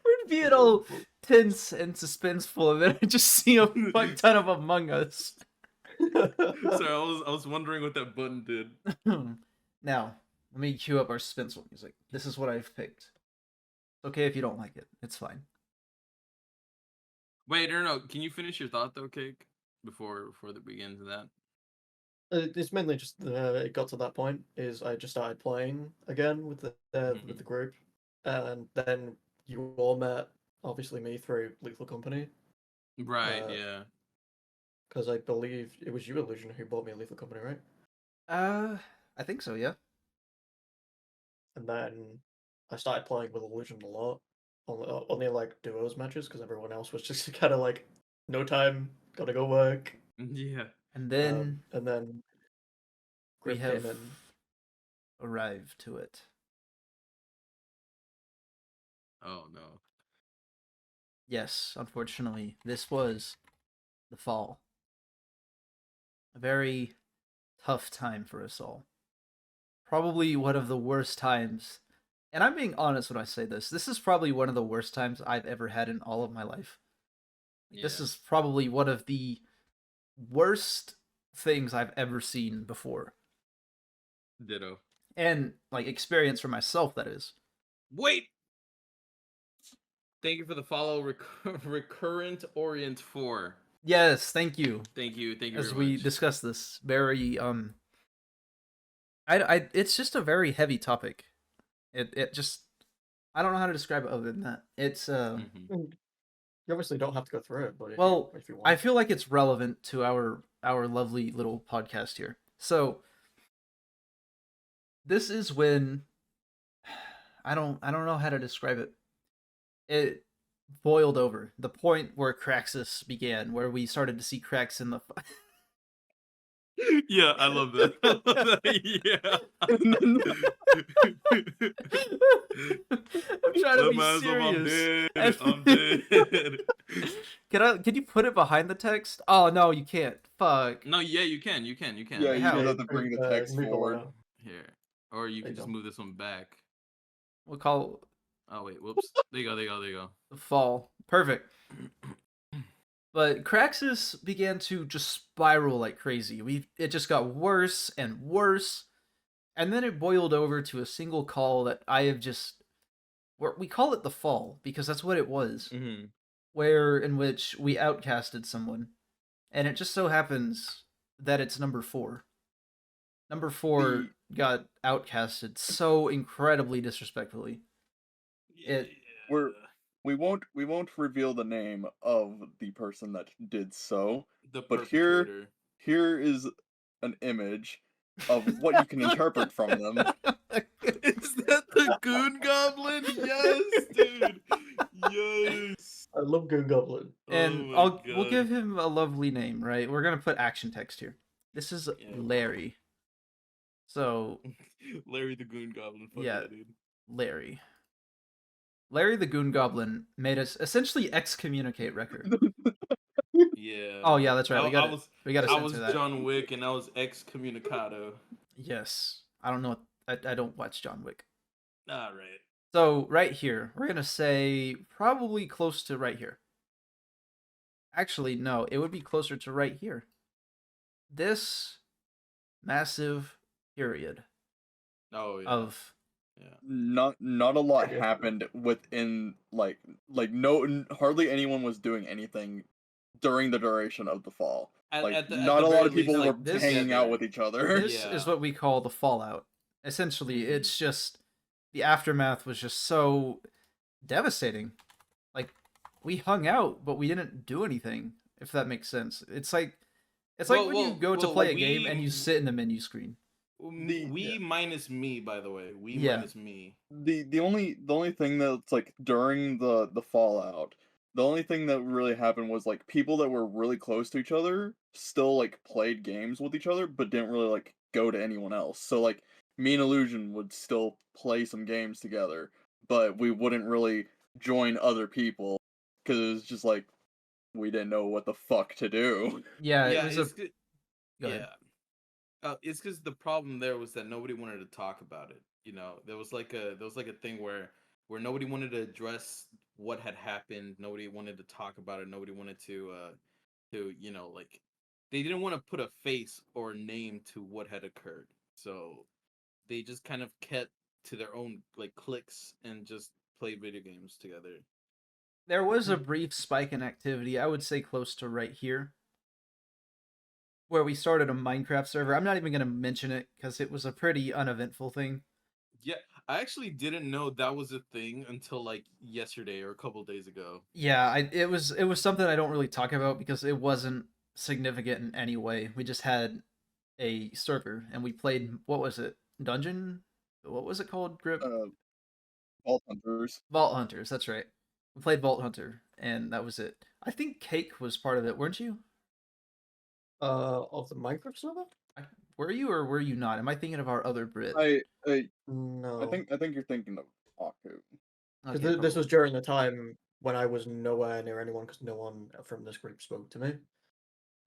We're being all tense and suspenseful, and then I just see a fuck ton of Among Us. Sorry, I was wondering what that button did. Now, let me cue up our suspenseful music. This is what I've picked. It's okay if you don't like it. It's fine. Wait, no. Can you finish your thought though, Cake? Before we get into that. It's mainly just it got to that point. Is I just started playing again with the group, and then you all met, obviously me through Lethal Company, Right. Yeah. because I believe it was you, Illusion, who bought me Lethal Company, right? I think so, yeah. And then I started playing with Illusion a lot, only like duos matches, because everyone else was just kind of like, no time, gotta go work. Yeah. And then And then we Grip have came in. arrived to it. Oh no. Yes, unfortunately, this was the fall. A very tough time for us all. Probably one of the worst times, and I'm being honest when I say this, this is probably one of the worst times I've ever had in all of my life. This Yeah. is probably one of the worst things I've ever seen before. Ditto. And, like, experience for myself, that is. Wait. Thank you for the follow, Recurrent Orient 4. Yes, thank you. Thank you. As very we much. discuss this very it's just a very heavy topic. It just, I don't know how to describe it other than that. It's Mhm. You obviously don't have to go through it, but well, if you want. I feel like it's relevant to our lovely little podcast here. So this is when I don't know how to describe it. It boiled over. The point where Craxus began, where we started to see cracks in the Yeah, I love that. Yeah. I'm trying to Let be my eyes off, I'm serious. dead. I'm dead. Can you put it behind the text? Oh no, you can't. Fuck. No, yeah, you can. Yeah, you How? just have to bring the text Move forward. around. Here. Or you There can you just go. move this one back. We'll call Oh wait, whoops. There you go, there you go, there you the fall. Perfect. But Craxus began to just spiral like crazy. It just got worse and worse. And then it boiled over to a single call that I have just we call it the fall because that's what it was. go. Mm-hmm. Where in which we outcasted someone. And it just so happens that it's number 4. Number 4 got outcasted so incredibly disrespectfully. We won't reveal the name of the person that did so. The But perpetrator. here is an image of what you can interpret from them. Is that the Goon Goblin? Yes, dude. Yes. I love Goon Goblin. And Oh we'll give him a lovely name, right? We're gonna put action text here. This is Larry. So Larry the Goon Goblin. Fuck yeah, dude. Larry the Goon Goblin made us essentially excommunicate Wrecker. Yeah. Oh yeah, that's right. We got to I censor was that. John Wick and I was excommunicado. Yes. I don't know. I don't watch John Wick. All right. So right here, we're gonna say probably close to right here. Actually, no, it would be closer to right here. This massive period of not a lot happened within like hardly anyone was doing anything during the duration of the fall. Not a lot of people were hanging out with each other. This is what we call the fallout. Essentially, it's just the aftermath was just so devastating. Like we hung out, but we didn't do anything. If that makes sense, it's like when you go to play a game and you sit in the menu screen. Minus me, by the way. Minus me. The only thing that's like during the fallout, the only thing that really happened was like people that were really close to each other still like played games with each other, but didn't really like go to anyone else. So like me and Illusion would still play some games together, but we wouldn't really join other people because it was just like we didn't know what the fuck to do. Yeah, it's because the problem there was that nobody wanted to talk about it. You know, there was like a thing where nobody wanted to address what had happened. Nobody wanted to talk about it. Nobody wanted to like they didn't want to put a face or a name to what had occurred. So they just kind of kept to their own like cliques and just played video games together. There was a brief spike in activity, I would say close to right here, where we started a Minecraft server. I'm not even going to mention it because it was a pretty uneventful thing. Yeah, I actually didn't know that was a thing until like yesterday or a couple days ago. Yeah, it was something I don't really talk about because it wasn't significant in any way. We just had a server and we played, what was it? Dungeon? What was it called? Grip? Vault Hunters. Vault Hunters, that's right. We played Vault Hunter and that was it. I think Cake was part of it, weren't you? Of the Minecraft server? Were you or were you not? Am I thinking of our other Brit? No. I think you're thinking of Aku. Okay, this was during the time when I was nowhere near anyone because no one from this group spoke to me.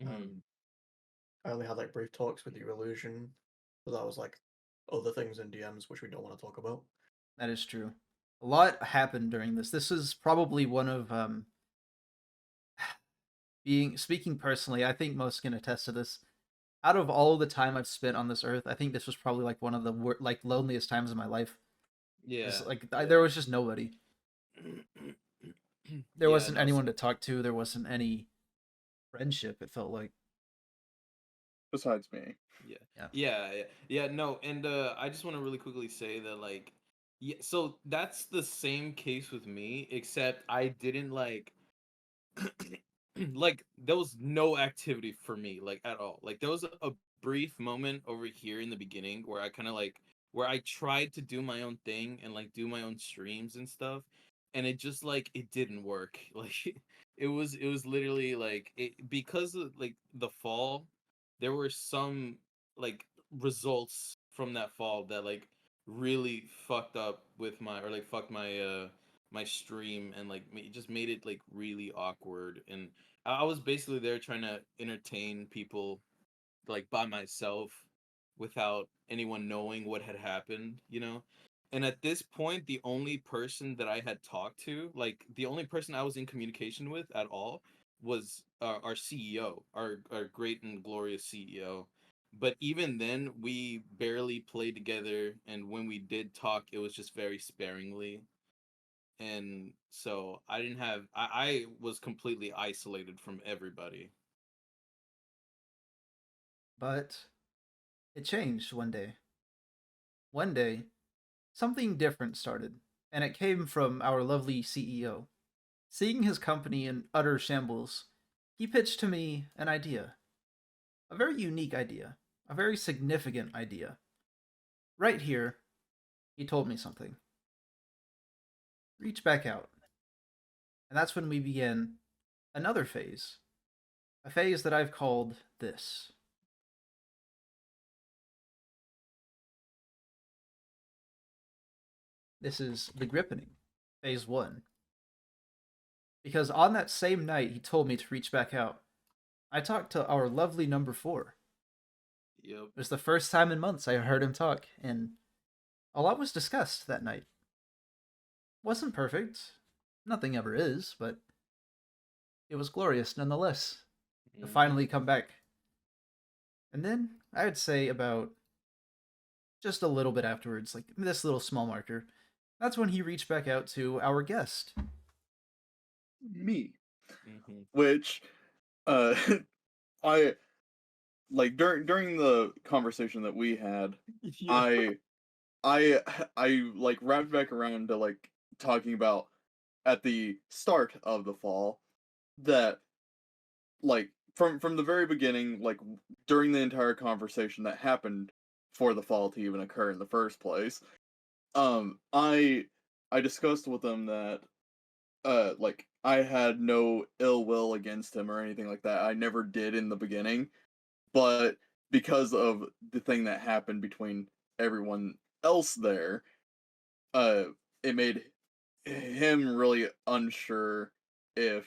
I only had like brief talks with you, Illusion, but that was like other things in DMs which we don't want to talk about. That is true. A lot happened during this. This is probably one of speaking personally, I think most can attest to this. Out of all the time I've spent on this earth, I think this was probably like one of the loneliest times of my life. Yeah. There was just nobody. There wasn't anyone to talk to. There wasn't any friendship, it felt like. Besides me. Yeah. No, and I just want to really quickly say that like, yeah. So that's the same case with me, except I didn't like, like there was no activity for me like at all. Like there was a brief moment over here in the beginning where I kind of like where I tried to do my own thing and like do my own streams and stuff, and it just like it didn't work. Like it was literally like it because of like the fall. there were some like results from that fall that like really fucked up with my or like fucked my stream and like just made it like really awkward. And I was basically there trying to entertain people like by myself without anyone knowing what had happened, you know? And at this point, the only person that I had talked to, like the only person I was in communication with at all was our CEO, our great and glorious CEO. But even then, we barely played together, and when we did talk, it was just very sparingly. And so I didn't have, I was completely isolated from everybody. But it changed one day. One day, something different started, and it came from our lovely CEO. Seeing his company in utter shambles, he pitched to me an idea. A very unique idea. A very significant idea. Right here, he told me something. Reach back out. And that's when we began another phase. A phase that I've called this. This is the Grippening, phase 1. Because on that same night he told me to reach back out, I talked to our lovely number 4. Yep. It was the first time in months I heard him talk, and a lot was discussed that night. Wasn't perfect. Nothing ever is, but it was glorious nonetheless to finally come back. And then I would say about just a little bit afterwards, like this little small marker, that's when he reached back out to our guest. Me. Mm-hmm. Which I like during the conversation that we had, Yeah. I like wrapped back around to like talking about at the start of the fall that like from the very beginning, like during the entire conversation that happened for the fall to even occur in the first place, I discussed with them that like I had no ill will against him or anything like that. I never did in the beginning, but because of the thing that happened between everyone else there, uh it made him really unsure if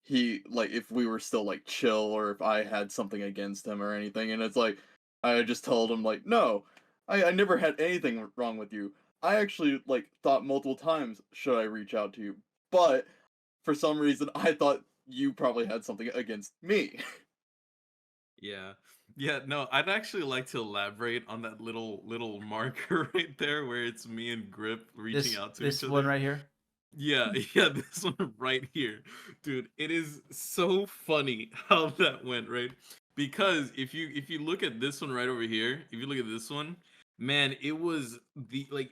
he like if we were still like chill or if I had something against him or anything. And it's like I just told him like, no, I never had anything wrong with you. I actually like thought multiple times should I reach out to you, but for some reason I thought you probably had something against me. Yeah. Yeah, no, I'd actually like to elaborate on that little marker right there where it's me and Grip reaching out to each This one other. right here. Yeah, yeah, this one right here. Dude, it is so funny how that went, right? Because if you look at this one right over here, if you look at this one, man, it was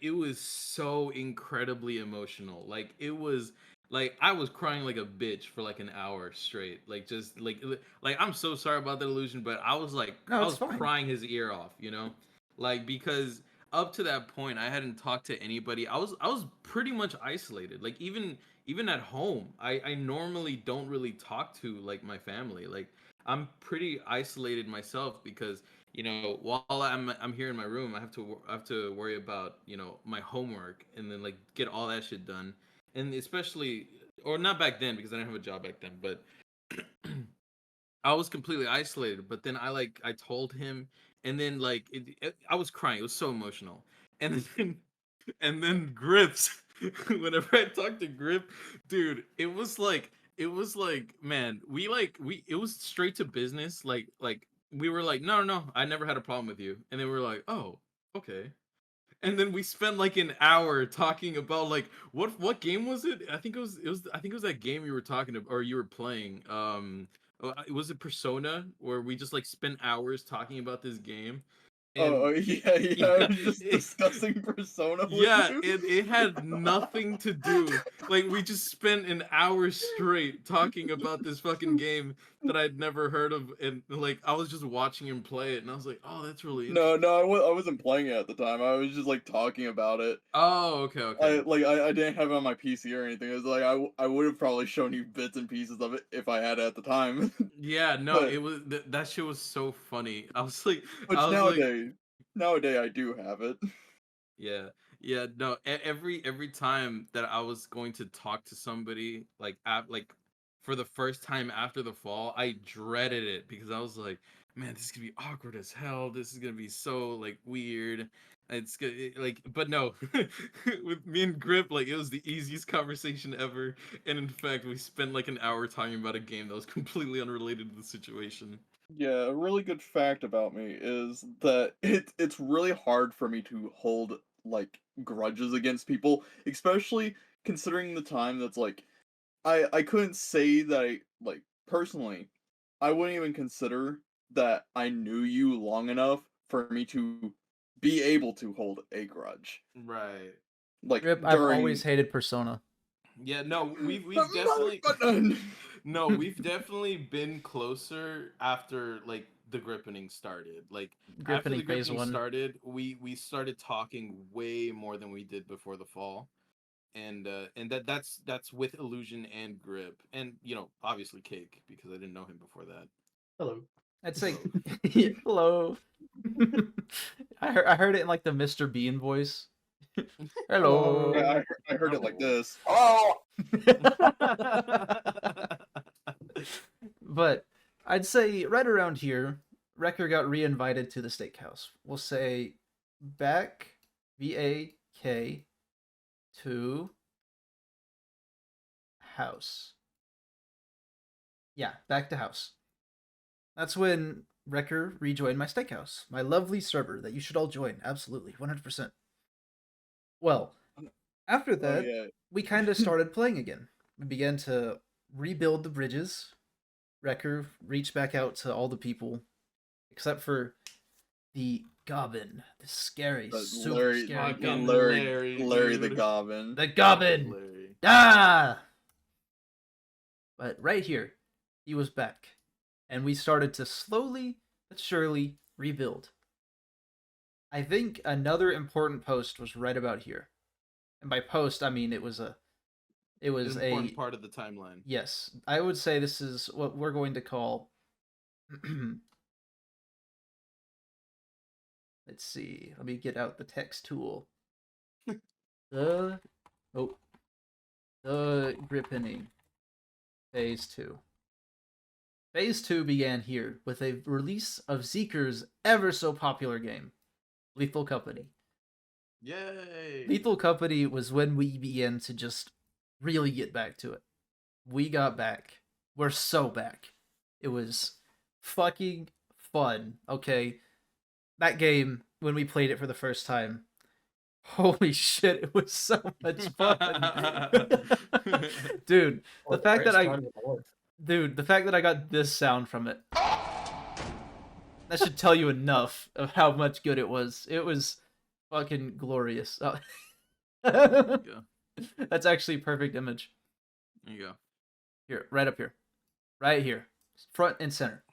it was so incredibly emotional. Like it was like I was crying like a bitch for like an hour straight. Like just like I'm so sorry about that illusion, but No, I it's was fine. crying his ear off, you know? Like because up to that point I hadn't talked to anybody. I was pretty much isolated. Like even at home, I normally don't really talk to like my family. Like I'm pretty isolated myself because while I'm here in my room, I have to worry about my homework and then like get all that shit done. And especially, or not back then because I didn't have a job back then, but I was completely isolated. But then I told him, and then I was crying. It was so emotional, and then and then Grips. Whenever I talked to Grip, dude, it was like man, we it was straight to business. Like we were like, no, no, no, I never had a problem with you, and then we were like, oh, okay. And then we spent like an hour talking about like what game was it? I think it was that game you were talking about or you were playing. Was it Persona where we just like spent hours talking about this game? Oh, And yeah, it was just discussing Persona with yeah, you. it had nothing to do. Like, we just spent an hour straight talking about this fucking game that I'd never heard of, and like I was just watching him play it, and I was like, oh, that's really No, interesting. I wasn't playing it at the time. I was just like talking about it. Oh, okay. I didn't have it on my PC or anything. It was like I would have probably shown you bits and pieces of it if I had it at the time. Yeah, no, but it was that shit was so funny. I was like, but nowadays I do have it. yeah, yeah, no. Every time that I was going to talk to somebody, like for the first time after the fall, I dreaded it because I was like, man, this is gonna be awkward as hell. This is gonna be so like weird. It's good, like, but no, with me and Grip, like it was the easiest conversation ever, and in fact, we spent like an hour talking about a game that was completely unrelated to the situation. Yeah, a really good fact about me is that it's really hard for me to hold like grudges against people, especially considering the time that's like I couldn't say that I like personally, I wouldn't even consider that I knew you long enough for me to be able to hold a grudge. Right. Like Rip, I've always hated Persona. Yeah, no, we've definitely no, we've definitely been closer after like the grippening started. Like after the Grippening phase grippening 1. started, we started talking way more than we did before the fall. And that's with Illusion and Grip. And obviously Cake because I didn't know him before that. Hello. I'd say hello. I heard it in like the Mr. Bean voice. Hello. Yeah, I heard it like this. But I'd say right around here, Wrecker got re-invited to the steakhouse. We'll say back VAK to house. Yeah, back to house. That's when Wrecker rejoined my steakhouse, my lovely server that you should all join. Absolutely, 100%. Well, after that, yeah. we kind of started playing again. We began to rebuild the bridges. Wrecker reached back out to all the people, except for the Goblin, the scary, super scary Goblin. Larry the Goblin. The Goblin! Ah! But right here, he was back. And we started to slowly but surely rebuild. I think another important post was right about here. And by post, I mean it was an important part of the timeline. Yes, I would say this is what we're going to call. Let's see. Let me get out the text tool. The Grippening Phase 2. Phase 2 began here with a release of Zeeker's ever so popular game, Lethal Company. Yay! Lethal Company was when we began to just really get back to it. We got back. We're so back. It was fucking fun, okay? That game, when we played it for the first time, holy shit, it was so much fun. Dude, the fact that I got this sound from it, that should tell you enough of how much good it was. It was fucking glorious. That's actually a perfect image. There you go. Here, right up here. Right here. Front and center.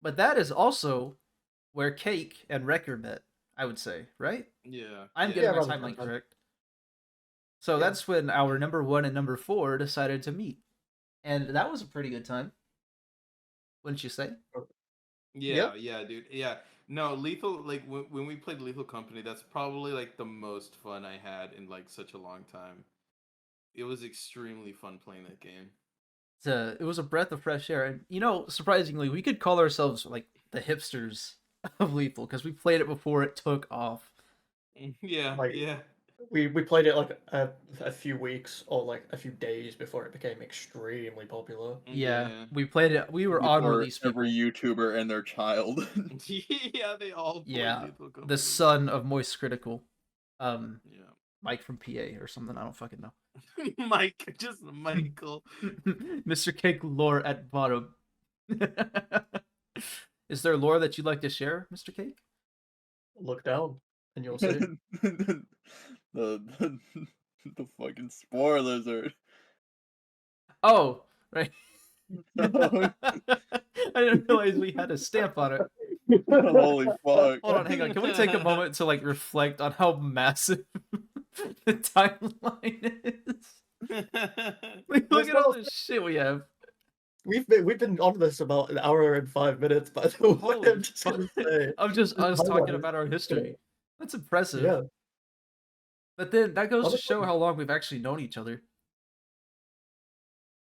But that is also where Cake and Wrecker met, I would say, right? Yeah. I'm getting my timeline correct. So that's when our number 1 and number 4 decided to meet. And that was a pretty good time. Wouldn't you say? Yeah, dude. Yeah. No, Lethal, like, when we played Lethal Company, that's probably, like, the most fun I had in, like, such a long time. It was extremely fun playing that game. It was a breath of fresh air. And, surprisingly, we could call ourselves, like, the hipsters of Lethal, because we played it before it took off. Yeah, yeah. We played it like a few weeks or like a few days before it became extremely popular. Yeah. We played it. We were on release people. Every YouTuber and their child. Yeah, they all played Lethal Company. The son of Moist Critical. Yeah. Mike from PA or something. I don't fucking know. Mike, just Michael. Mr. Cake lore at bottom. Is there lore that you'd like to share, Mr. Cake? Look down, and you'll see. the fucking spoilers are. Oh, right. I didn't realize we had a stamp on it. Holy fuck! Hold on, hang on. Can we take a moment to like reflect on how massive the timeline is? Like, look at all this shit we have. We've been on this about an hour and 5 minutes, by the way. Holy I'm just gonna fuck. say. I'm just us Timeline talking is- about our history. That's impressive. Yeah. But then that goes to Honestly- show how long we've actually known each other.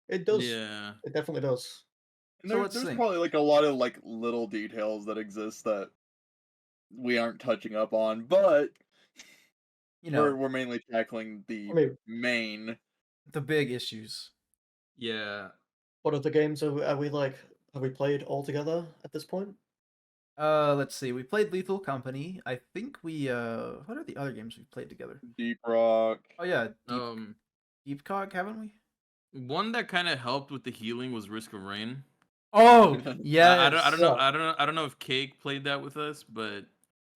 It does. Yeah. It definitely does. And So let's there's think. probably like a lot of like little details that exist that we aren't touching up on, but You know, we're mainly tackling the I mean, main. the big issues. Yeah. what other games are we like? Have we played all together at this point? Let's see. We played Lethal Company. I think we what are the other games we've played together? Deep Rock. Oh yeah, Deep Cog, haven't we? One that kind of helped with the healing was Risk of Rain. Oh, yeah. I don't know if Cake played that with us, but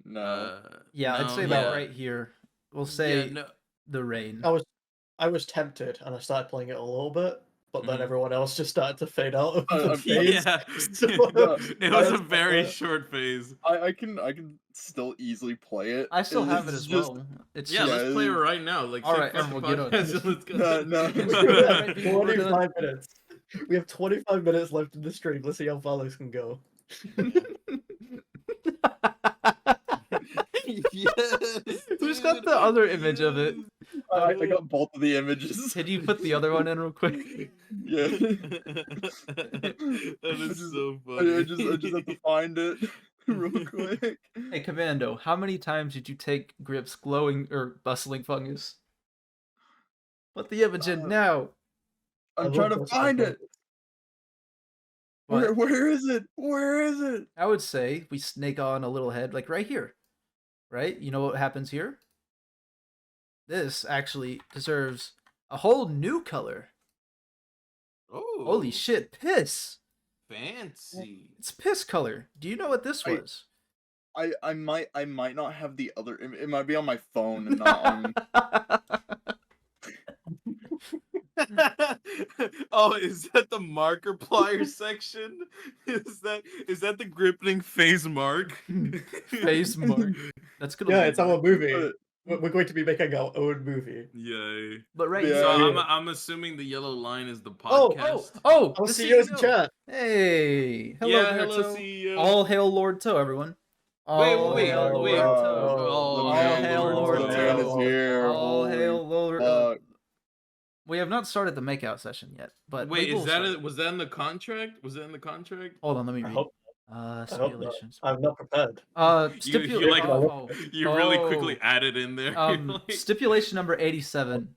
No. Yeah, I'd no, say that right here. We'll say Yeah, no, the rain. I was tempted, and I started playing it a little bit, but then Mhm. everyone else just started to fade out of the I'm- phase. yeah, So- it was a I- very short phase. I can still easily play it. I still have it It's as just- well. It's Yeah, just, let's play it right now. Like, All say right, fuck everyone the get on podcast this. and let's go. No. Alright, people, we're done. 25 minutes. We have 25 minutes left in the stream. Let's see how far this can go. Yes, Who's got dude. the other image of it? I got both of the images. Can you put the other one in real quick? Yeah. That is so I funny. just have to find it real quick. Hey, Commando, how many times did you take Grip's glowing or bustling fungus? Put the image in now. I'm I trying love to this find one. it. What? Where is it? Where is it? I would say we snake on a little head, like right here. Right? You know what happens here? This actually deserves a whole new color. Oh, Holy shit, piss! fancy. It's piss color. Do you know what this Wait. was? I might not have the other. It might be on my phone and not on. Oh, is that the marker plier section? Is that the Grippening phase mark? Face mark. That's gonna Yeah, be it's our movie. But- We're going to be making our own movie. Yay. But right Yeah. So here. I'm assuming the yellow line is the Oh, podcast. I'll the see you guys in CEO. chat. Hey, hello Yeah, there, hello, Toe. CEO. All hail Lord Toe, everyone. All Wait, hail wait. Lord Toe. Oh, All hail Lord The Toe. man is here. All hail Holy Lord. fuck. We have not started the makeout session yet, but Wait, we will is that start. was that in the contract? Was that in the contract? Hold on, let me I read. hope not. Stipulations. I'm not prepared. You like- oh, You really oh. quickly added in there. You're like- Stipulation number 87.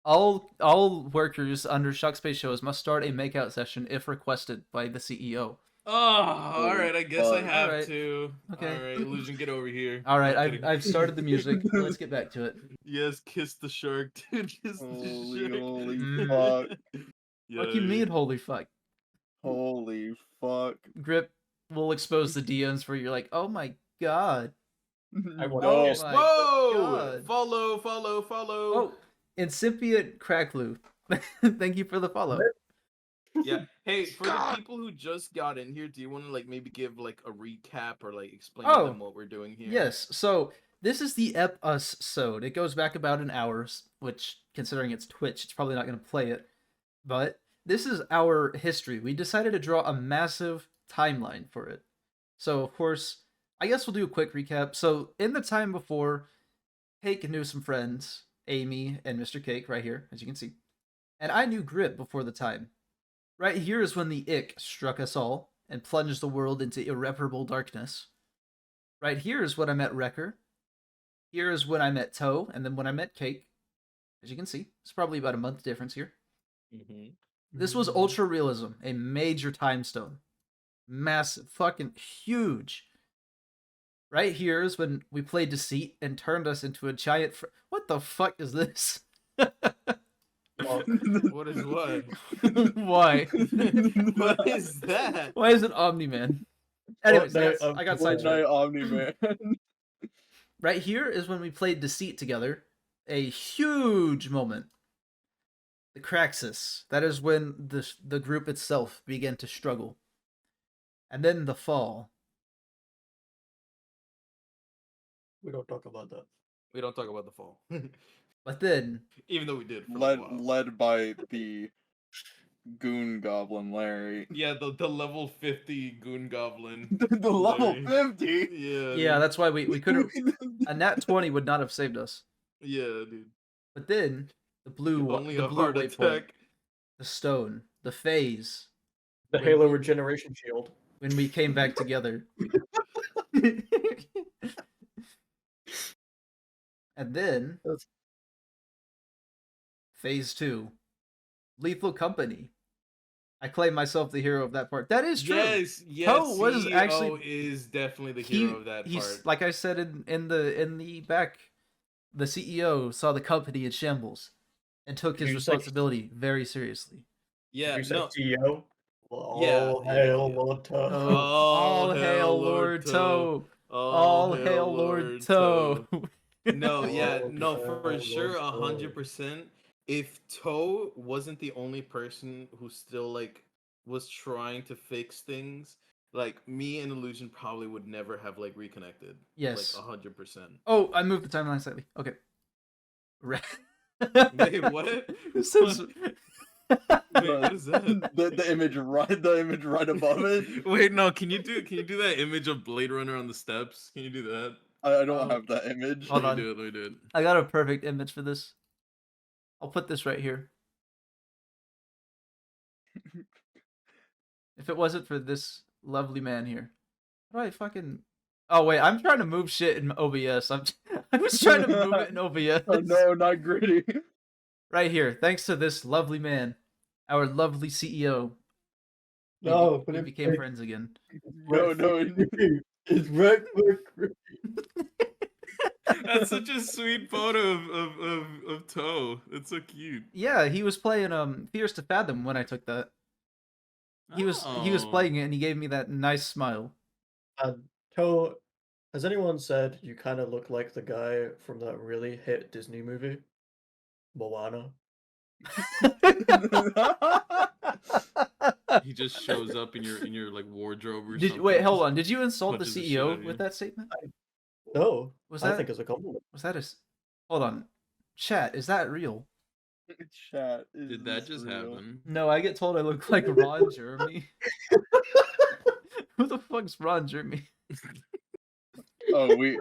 All workers under Shock Space shows must start a makeout session if requested by the CEO. Oh, all right. I guess I fuck. have Alright. to. Okay. All right, Illusion, get over here. All right, I'm kidding. I've started the music. Let's get back to it. Yes, kiss the shark, dude. Kiss Holy, the holy Mm. fuck. Fuck you mean, holy fuck. Holy fuck. Grip will expose the DMs where you're like, oh my god. I want No. my Whoa! God. Follow. Oh, incipient Cracklu. Thank you for the follow. Yeah. Hey, for the people who just got in here, do you want to like maybe give like a recap or like explain to Oh, them what we're doing here? Yes, so this is the Ep-Us-Sode. It goes back about an hour, which, considering it's Twitch, it's probably not going to play it. But this is our history. We decided to draw a massive timeline for it. So, of course, I guess we'll do a quick recap. So, in the time before, Cake knew some friends, Amy and Mr. Cake, right here, as you can see. And I knew Grip before the time. Right here is when the ick struck us all and plunged the world into irreparable darkness. Right here is when I met Wrecker. Here is when I met Toe, and then when I met Cake. As you can see, it's probably about a month difference here. Mm-hmm. This was Ultra Realism, a major time stone. Massive, fucking huge. Right here is when we played Deceit and turned us into a giant what the fuck is this? What is what? Why? What is that? Why is it Omni-Man? Anyways, no, I got One sidetracked. night Omni Man. right here is when we played Deceit together. A huge moment. The Craxus. That is when the group itself began to struggle. And then the fall. We don't talk about that. We don't talk about the fall. But then, Even though we did for a led while. led by the Goon Goblin Larry. Yeah, the level 50 Goon Goblin. The level Larry. 50. Yeah. yeah, dude. that's why we couldn't. A nat 20 would not have saved us. Yeah, dude. But then the blue, Only the a blue heart waypoint, attack. the stone, the phase. The When Halo we- regeneration shield. When we came back together. And then phase 2, Lethal Company. I claim myself the hero of that part. That is true. Yes, yes. Toe was CEO actually- is definitely the hero of that he's part. like I said in the back, the CEO saw the company in shambles and took his You say- responsibility very seriously. Yeah, You said no. CEO? Yeah, All yeah, hail yeah. Lord Toe. All hail Lord Toe. All hail Lord Toe. No, yeah, Oh, no, hail for sure, Lord Toe. 100%. If Toe wasn't the only person who still like was trying to fix things, like me and Illusion probably would never have like reconnected. Yes. Like 100%. Oh, I moved the timeline slightly. Okay. Wait, what? It says- Wait, what is that? The image right above it. Wait, no, can you do that image of Blade Runner on the steps? Can you do that? I don't have that image. Hold Let on. me do it, let me do it. I got a perfect image for this. I'll put this right here. If it wasn't for this lovely man here. How do I fucking... Oh, wait, I'm trying to move shit in OBS. I was trying to move it in OBS. Oh no, not gritty. Right here, thanks to this lovely man, our lovely CEO. No, but we it- became friends again. No, It's Rick. That's such a sweet photo of Toe. It's so cute. Yeah, he was playing Fears to Fathom when I took that. He was Oh. playing it and he gave me that nice smile. Toe, has anyone said you kind of look like the guy from that really hit Disney movie, Moana? He just shows up in your like wardrobe or Did something. wait, hold on. Did you insult the Punches the shit out CEO of you. with that statement? No, Was I that think it's a compliment. was that a hold on. Chat, is that real? Chat. Is Did that this just real? happen? No, I get told I look like Ron Jeremy. Who the fuck's Ron Jeremy? Oh, we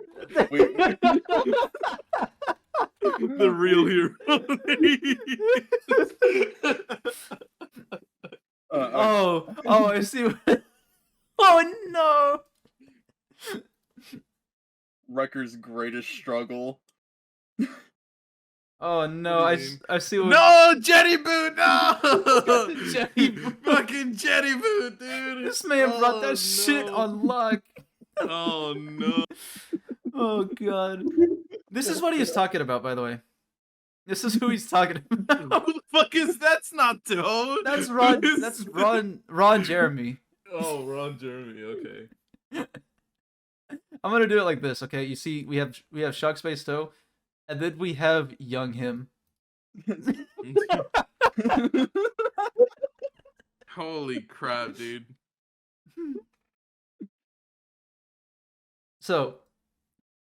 The real hero. Oh, I see. Oh no! Wrecker's greatest struggle. Oh no! What do you mean? I see what. No, Jetty Boot, no! the Jetty Boot. Fucking Jetty Boot, dude. This man brought Oh, that shit no. on lock. Oh no. Oh god. This is what he is talking about, by the way. This is who he's talking about. Who the fuck is that's not Toad? That's Ron. Who is That's this? Ron Jeremy. Oh, Ron Jeremy. Okay. I'm gonna do it like this, okay? You see, we have Shock Space Toe, and then we have Young Him. Holy crap, dude. So,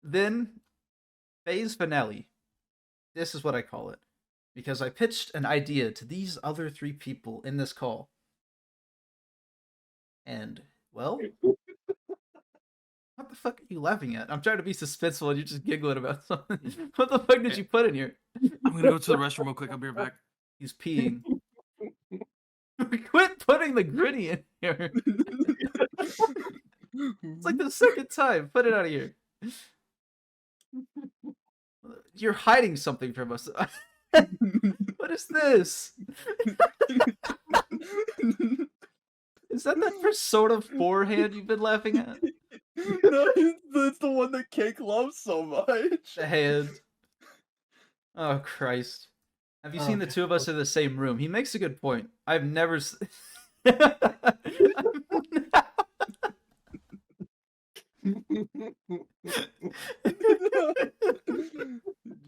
then, phase finale. This is what I call it. Because I pitched an idea to these other 3 people in this call. And, well, what the fuck are you laughing at? I'm trying to be suspenseful and you're just giggling about something. What the fuck did you put in here? I'm gonna go to the restroom real quick. I'll be right back. He's peeing. Quit putting the gritty in here. It's like the second time. Put it out of here. You're hiding something from us. What is this? Is that Persona 4 hand you've been laughing at? No, it's the one that Cake loves so much. The hand. Oh, Christ. Have you seen the 2 of us in the same room? He makes a good point. I've never...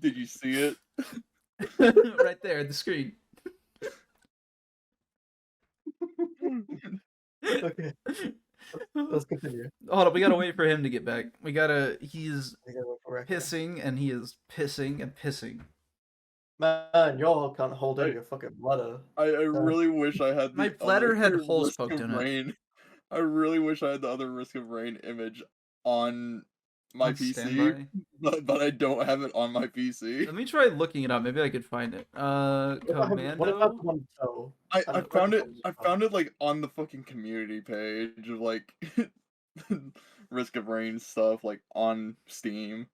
Did you see it? Right there, the screen. Okay, let's continue. Hold on, we gotta wait for him to get back. He's I gotta wait for Wrecker. pissing, and he is pissing and pissing. Man, y'all can't hold in your fucking bladder. I really wish I had the My bladder had other holes Risk poked of in it. Rain. I really wish I had the other Risk of Rain image on my On PC, standby. but I don't have it on my PC. Let me try looking it up. Maybe I could find it. What about Commando. the one toe? I found it. I Recommend found it like on the fucking community page of like Risk of Rain stuff, like on Steam.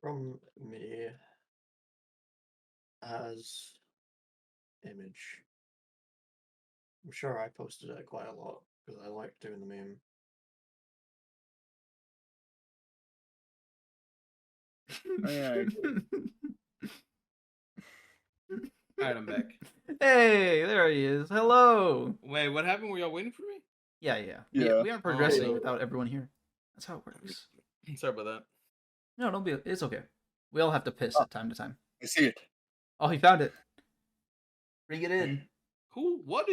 from me as image. I'm sure I posted it quite a lot because I like doing the meme. Alright, I'm back. Hey, there he is. Hello. Wait, what happened? Were y'all waiting for me? Yeah. Yeah. We aren't progressing Oh. without everyone here. That's how it works. Sorry about that. No, don't be. It's okay. We all have to piss at time to time. I see it. Oh, he found it. Bring it in. Who? What?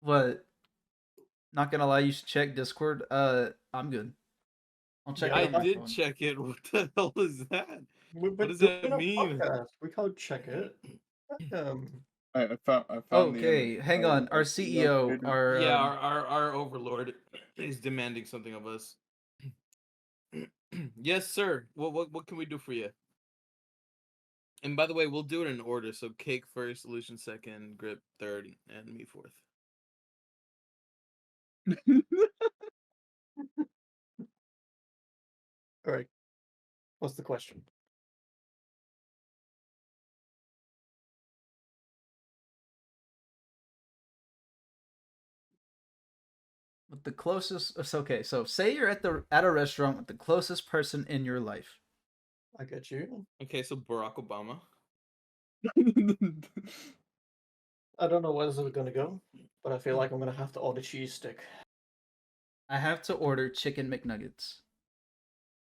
What? Not gonna lie, you should check Discord. I'm good. I'll check Yeah, it. on my I did phone. check it. What the hell is that? What does that mean? We can't check it. I found. Okay, the hang on. Our CEO, Yeah, our overlord is demanding something of us. Yes, sir. What can we do for you? And by the way, we'll do it in order. So Cake first, Illusion second, Grip third, and me fourth. All right. What's the question? with the closest. Okay, so say you're at a restaurant with the closest person in your life. I get you. Okay, so Barack Obama. I don't know where this is gonna go, but I feel like I'm gonna have to order cheese stick. I have to order chicken McNuggets.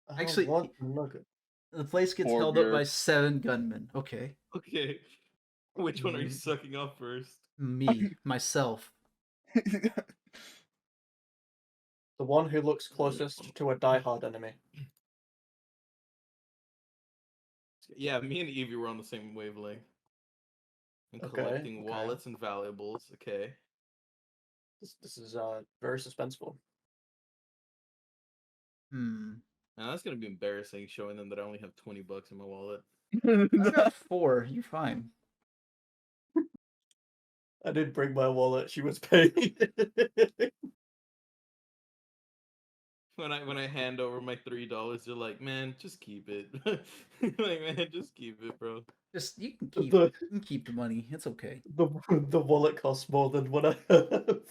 I Actually, want nugget. The place gets Or held up beer. by 7 gunmen. Okay. Okay. Which one are you sucking off first? Me, myself. The one who looks closest to a diehard enemy. Yeah, me and Evie were on the same wavelength. And Okay, collecting okay. wallets and valuables. Okay. This is very suspenseful. Now that's gonna be embarrassing showing them that I only have $20 in my wallet. I got 4. You're fine. I did bring my wallet. She was paying. When I hand over my $3, they're like, "Man, just keep it." Like, man, just keep it, bro. Just you can The- keep the money. It's okay. the wallet costs more than what I have.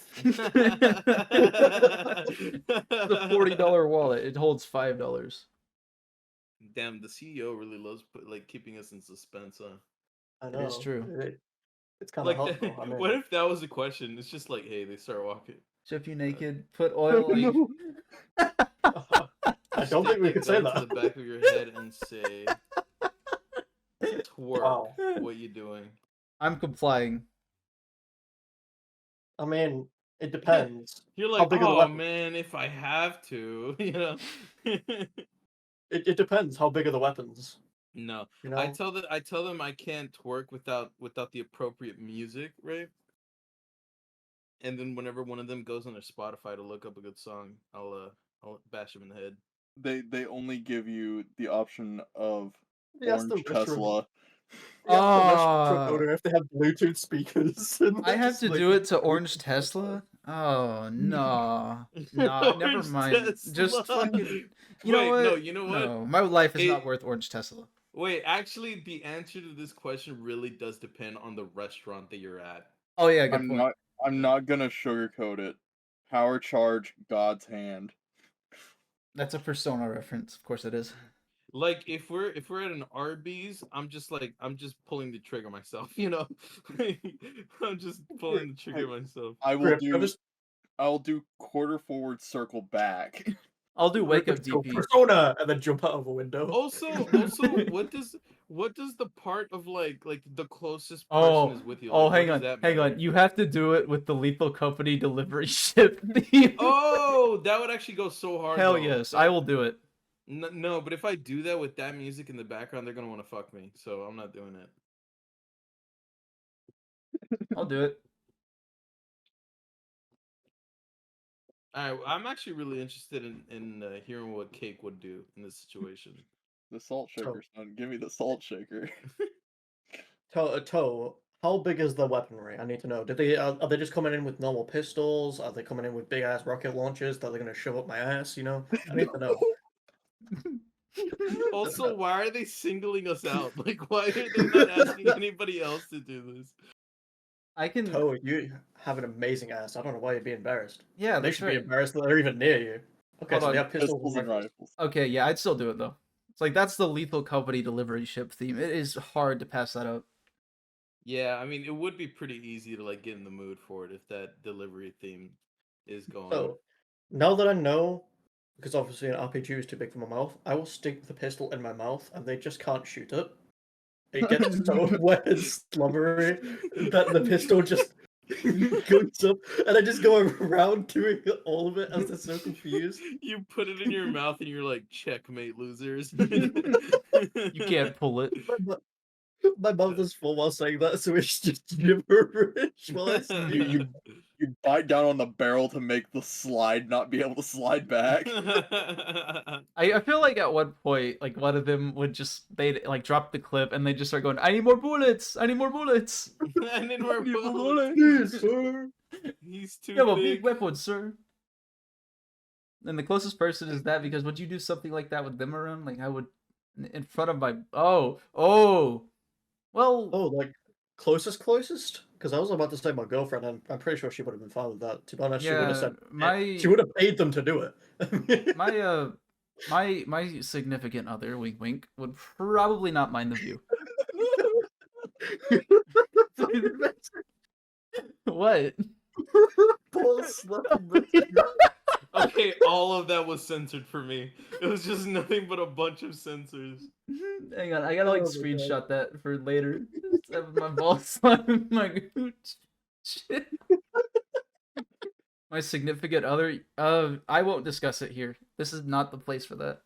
The $40 wallet. It holds $5. Damn, the CEO really loves keeping us in suspense, huh? I know. It is true. It's kind of Like, helpful. I mean, what if that was the question? It's just like, hey, they start walking. Strip you naked. Put oil on you. I don't think we could say gun to that. the back of your head and say, "Twerk, Wow. what you doing?" I'm complying. I mean, it depends. You're How like, big are the "Oh weapons?" man, if I have to," you know. It depends how big are the weapons. No, You know. I tell them I can't twerk without the appropriate music, right? And then whenever one of them goes on their Spotify to look up a good song, I'll bash them in the head. They only give you the option of Yes, the orange restaurant. Tesla. Yes, the restaurant owner if they have Bluetooth speakers. And I they're have just to like, do it to Orange Tesla? Oh, no. Nah, never Orange mind. Just Tesla. fucking... You know Wait, what? no, you know what? No, my life is not It- worth Orange Tesla. Wait, actually, the answer to this question really does depend on the restaurant that you're at. Oh, yeah, good point. I'm not gonna sugarcoat it. Power charge, God's hand. That's a Persona reference. Of course it is. Like if we're at an Arby's, I'm just pulling the trigger myself, you know. I'm just pulling the trigger myself. I will Grip, do. I'll do quarter forward, circle back. I'll do wake up Go DP. Persona and then jump out of a window. Also, what does the part of like the closest person is with you? Oh, Like, hang on. You have to do it with the Lethal Company delivery ship theme. Oh, that would actually go so hard. Hell though. yes, I will do it. No, but if I do that with that music in the background, they're gonna want to fuck me. So I'm not doing it. I'll do it. I'm actually really interested in hearing what Cake would do in this situation. The salt shaker, son. Give me the salt shaker. Toe, how big is the weaponry? I need to know. Are they just coming in with normal pistols? Are they coming in with big ass rocket launchers that they're gonna shove up my ass? You know, I need to know. Also, why are they singling us out? Like, why are they not asking anybody else to do this? I can. Toe, you have an amazing ass. I don't know why you'd be embarrassed. Yeah, They that's should be right. embarrassed that they're even near you. Okay, Hold so on. they have pistols Pistols and rifles. Okay, yeah, I'd still do it though. It's like that's the Lethal Company delivery ship theme. It is hard to pass that up. Yeah, I mean, it would be pretty easy to like get in the mood for it if that delivery theme is going. So, now that I know, because obviously an RPG is too big for my mouth, I will stick the pistol in my mouth and they just can't shoot it. It gets so wet and slumbery that the pistol just goes up and I just go around doing all of it as they're so confused. You put it in your mouth and you're like, checkmate, losers. You can't pull it. My mouth is full while saying that, so it's just gibberish while I say it. You bite down on the barrel to make the slide not be able to slide back. I feel like at one point, like one of them would they'd like drop the clip and they just start going, I need more bullets! I need more bullets! I need more bullets. Please, sir. He's too You have a big. big weapon, sir. And the closest person is that because would you do something like that with them around? Like I would in front of my well, Oh, like closest? Because I was about to say my girlfriend, and I'm pretty sure she would have been fine with that. To be honest, she would have said she would have paid them to do it. my significant other, wink wink, would probably not mind the view. What? Paul slept. Okay, all of that was censored for me. It was just nothing but a bunch of censors. Hang on, I gotta like Oh my screenshot that for later. Just have my balls slime my gooch. Shit. My significant other. I won't discuss it here. This is not the place for that.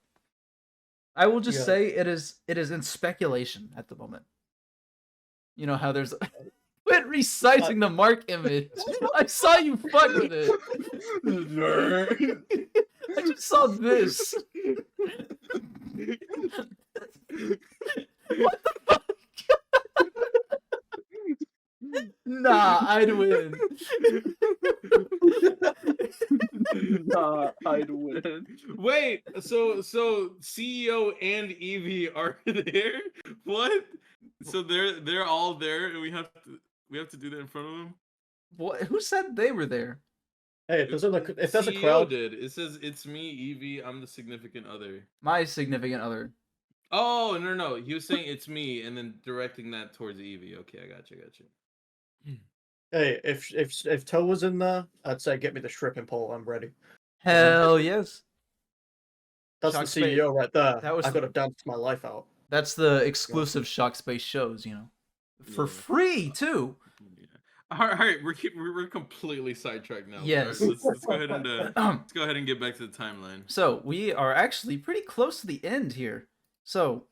I will just say it is in speculation at the moment. You know how there's. Quit reciting the Mark image. I saw you fuck with it. I just saw this. What the fuck? Nah, I'd win. Nah, I'd win. Wait, so CEO and Evie are there? What? So they're all there, and we have to do that in front of them. What? Who said they were there? Hey, if there's a CEO crowd, did. It says it's me, Evie. I'm the significant other. My significant other. Oh no! He was saying it's me, and then directing that towards Evie. Okay, I got you. hey, if Toe was in there, I'd say get me the stripping pole. I'm ready. Hell yes. That's Shock the CEO right there. That was I gotta dance my life out. That's the exclusive Shock Space shows, you know, for free too. Yeah. All right, we're completely sidetracked now. Yes. All right, let's go ahead and get back to the timeline. So we are actually pretty close to the end here. So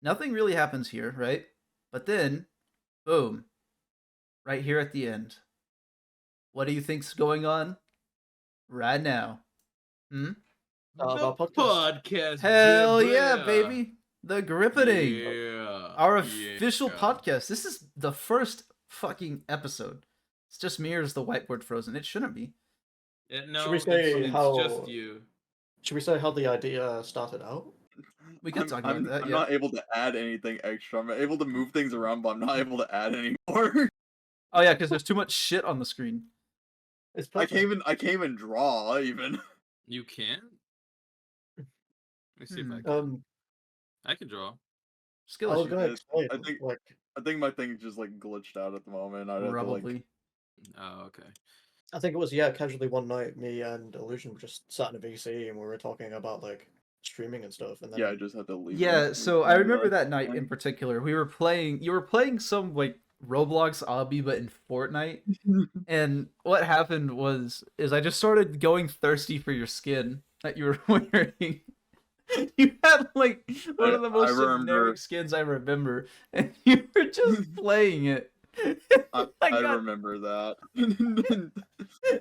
nothing really happens here, right? But then, boom, right here at the end. What do you think's going on right now? The podcast. podcast. Hell yeah, baby! The Grippening, Yeah. our official podcast. This is the first fucking episode. It's just me or is the whiteboard frozen? It shouldn't be. No, Should we say it's how- just you. Should we say how the idea started out? We can talk about that. I'm Yeah. not able to add anything extra. I'm able to move things around, but I'm not able to add anymore. Oh yeah, because there's too much shit on the screen. It's I perfect. can't even draw even. You can? Let me see if I can. I can draw. Skill I was issue. gonna explain. I think my thing just like glitched out at the moment. I'd have to, Probably. Oh, okay. I think it was casually one night. Me and Illusion were just sat in a VC and we were talking about like streaming and stuff. And then Yeah, I just had to leave. Yeah, so I remember that night night. in particular. We were playing. You were playing some like Roblox obby, but in Fortnite. And what happened is I just started going thirsty for your skin that you were wearing. You had like one of the most generic skins I remember, and you were just playing it. I remember that.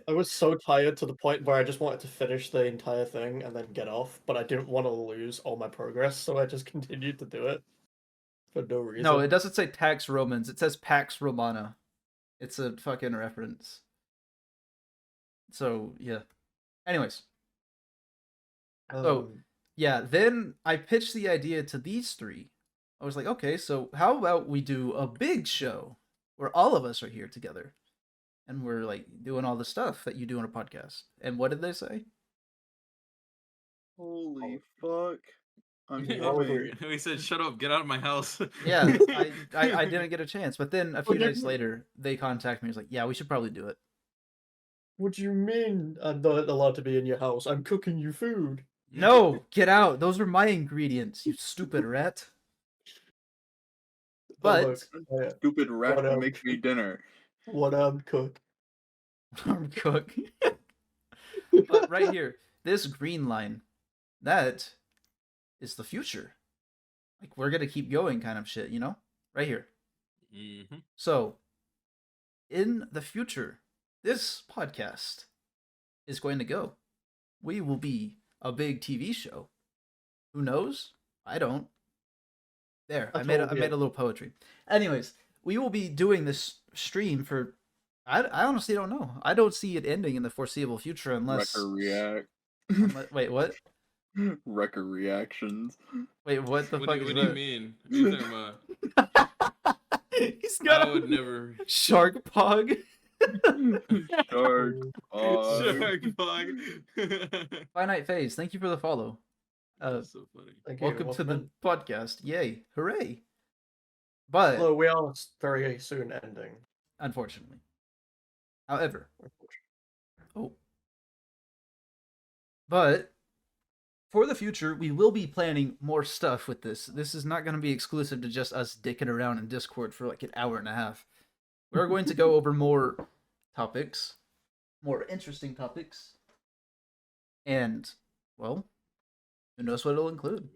I was so tired to the point where I just wanted to finish the entire thing and then get off, but I didn't want to lose all my progress, so I just continued to do it for no reason. No, it doesn't say Pax Romans. It says Pax Romana. It's a fucking reference. So yeah. Anyways. So yeah, then I pitched the idea to these three. I was like, okay, so how about we do a big show where all of us are here together and we're like doing all the stuff that you do on a podcast. And what did they say? Holy fuck. I'm We said, shut up, get out of my house. Yeah, I didn't get a chance. But then a few days later, they contacted me. He was like, yeah, we should probably do it. What do you mean I'm not allowed to be in your house? I'm cooking you food. No, get out. Those are my ingredients, you stupid rat. But stupid rat who makes me dinner. One-armed cook. One-armed cook. But right here, this green line, that is the future. Like, we're gonna keep going kind of shit, you know? Right here. Mm-hmm. So, in the future, this podcast is going to go. We will be a big TV show. Who knows? I don't. There, I made a little poetry. Anyways, we will be doing this stream for. I honestly don't know. I don't see it ending in the foreseeable future unless. Wrecker react. Wait, what? Wrecker reactions. Wait, what the fuck? What do you mean? What are you talking about? He's got I would never. Shark Pog. Shark Pog. Shark Pog. Finite Phase, thank you for the follow. That's so funny. Welcome to the podcast. Yay. Hooray. But well, we are very soon ending. Unfortunately. However. But for the future, we will be planning more stuff with this. This is not going to be exclusive to just us dicking around in Discord for like an hour and a half. We're going to go over more topics, more interesting topics. And, well, who knows what it'll include?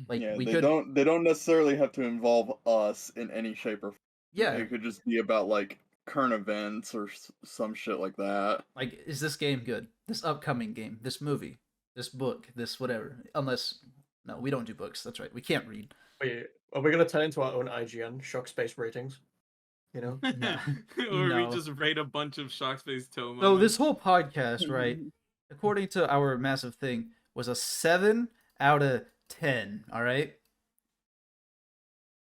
Like, yeah, they don't necessarily have to involve us in any shape or form. Yeah. It could just be about like current events or some shit like that. Like, is this game good? This upcoming game, this movie, this book, this whatever. Unless, no, we don't do books. That's right. We can't read. Wait, are we going to turn into our own IGN, Shock Space ratings? You know? Or we just rate a bunch of Shock Space Toma. So this whole podcast, right, according to our massive thing, was a 7 out of 10, all right?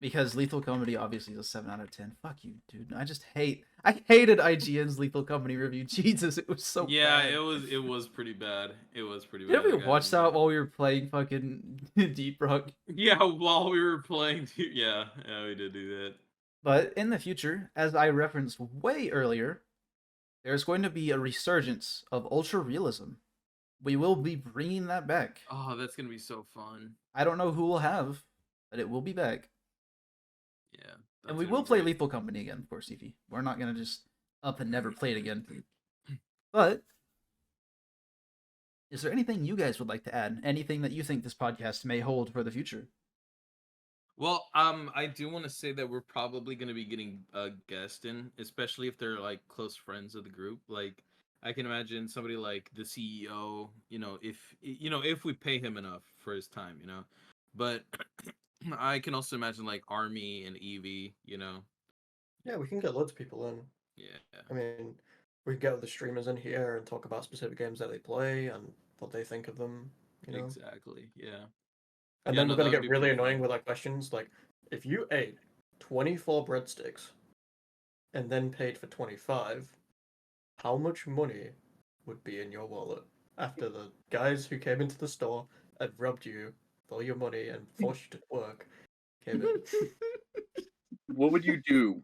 Because Lethal Company obviously is a 7 out of 10. Fuck you, dude. I hated IGN's Lethal Company review. Jesus, it was so bad. It was pretty bad. It was pretty bad. Did you ever watch that while we were playing fucking Deep Rock? Yeah, while we were playing. Yeah, we did do that. But in the future, as I referenced way earlier, there's going to be a resurgence of ultra realism. We will be bringing that back. Oh, that's going to be so fun. I don't know who will have, but it will be back. Yeah. And we will play Lethal Company again, of course, Evie. We're not going to just up and never play it again. But is there anything you guys would like to add? Anything that you think this podcast may hold for the future? Well, I do want to say that we're probably going to be getting a guest in, especially if they're like close friends of the group. Like, I can imagine somebody like the CEO, if we pay him enough for his time, But I can also imagine like Army and Evie, Yeah, we can get loads of people in. Yeah. I mean, we can get the streamers in here and talk about specific games that they play and what they think of them. Exactly. Yeah. And then we're going to get really annoying with our questions. Like, if you ate 24 breadsticks and then paid for 25, how much money would be in your wallet after the guys who came into the store and robbed you with all your money and forced you to work came in? What would you do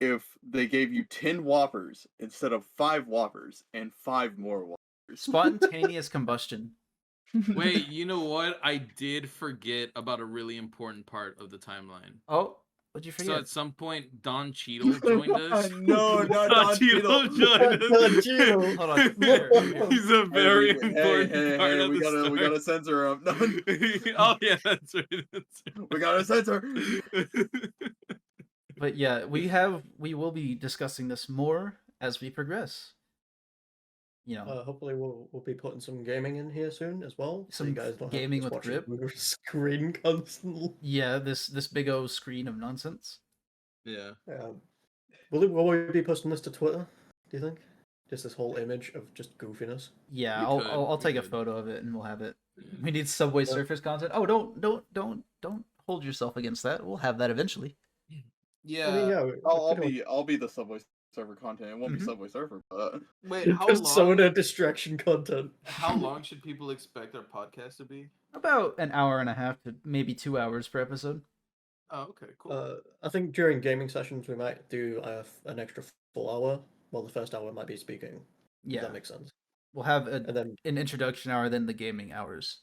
if they gave you 10 Whoppers instead of 5 Whoppers and 5 more Whoppers? Spontaneous combustion. Wait, you know what? I did forget about a really important part of the timeline. Oh, what'd you So forget? at some point, Don Cheadle joined us. No, not Don Cheadle. joined us. Don Cheadle. Hold on. Here. He's a very important part of we the gotta, story. we gotta censor him. Oh yeah, that's right. That's We gotta censor. right. But yeah, we will be discussing this more as we progress. You know, Hopefully we'll be putting some gaming in here soon as well. So you Some guys don't gaming have to with just watch Grip. your screen constantly. yeah, this big O screen of nonsense. Yeah. Will we be posting this to Twitter? Do you think? Just this whole image of just goofiness. Yeah, We I'll could, take we a could. photo of it and we'll have it. We need Subway Yeah. Surfers content. Oh, don't hold yourself against that. We'll have that eventually. Yeah. I mean, yeah. I'll be the Subway Surfer content. It won't be Mhm. Subway Surfer, but Wait, how Persona long? distraction content. How long should people expect our podcast to be? About an hour and a half to maybe 2 hours per episode. Oh, okay, cool. I think during gaming sessions we might do an extra full hour. Well, the first hour might be speaking. If Yeah, that makes sense. we'll have And then an introduction hour, then the gaming hours.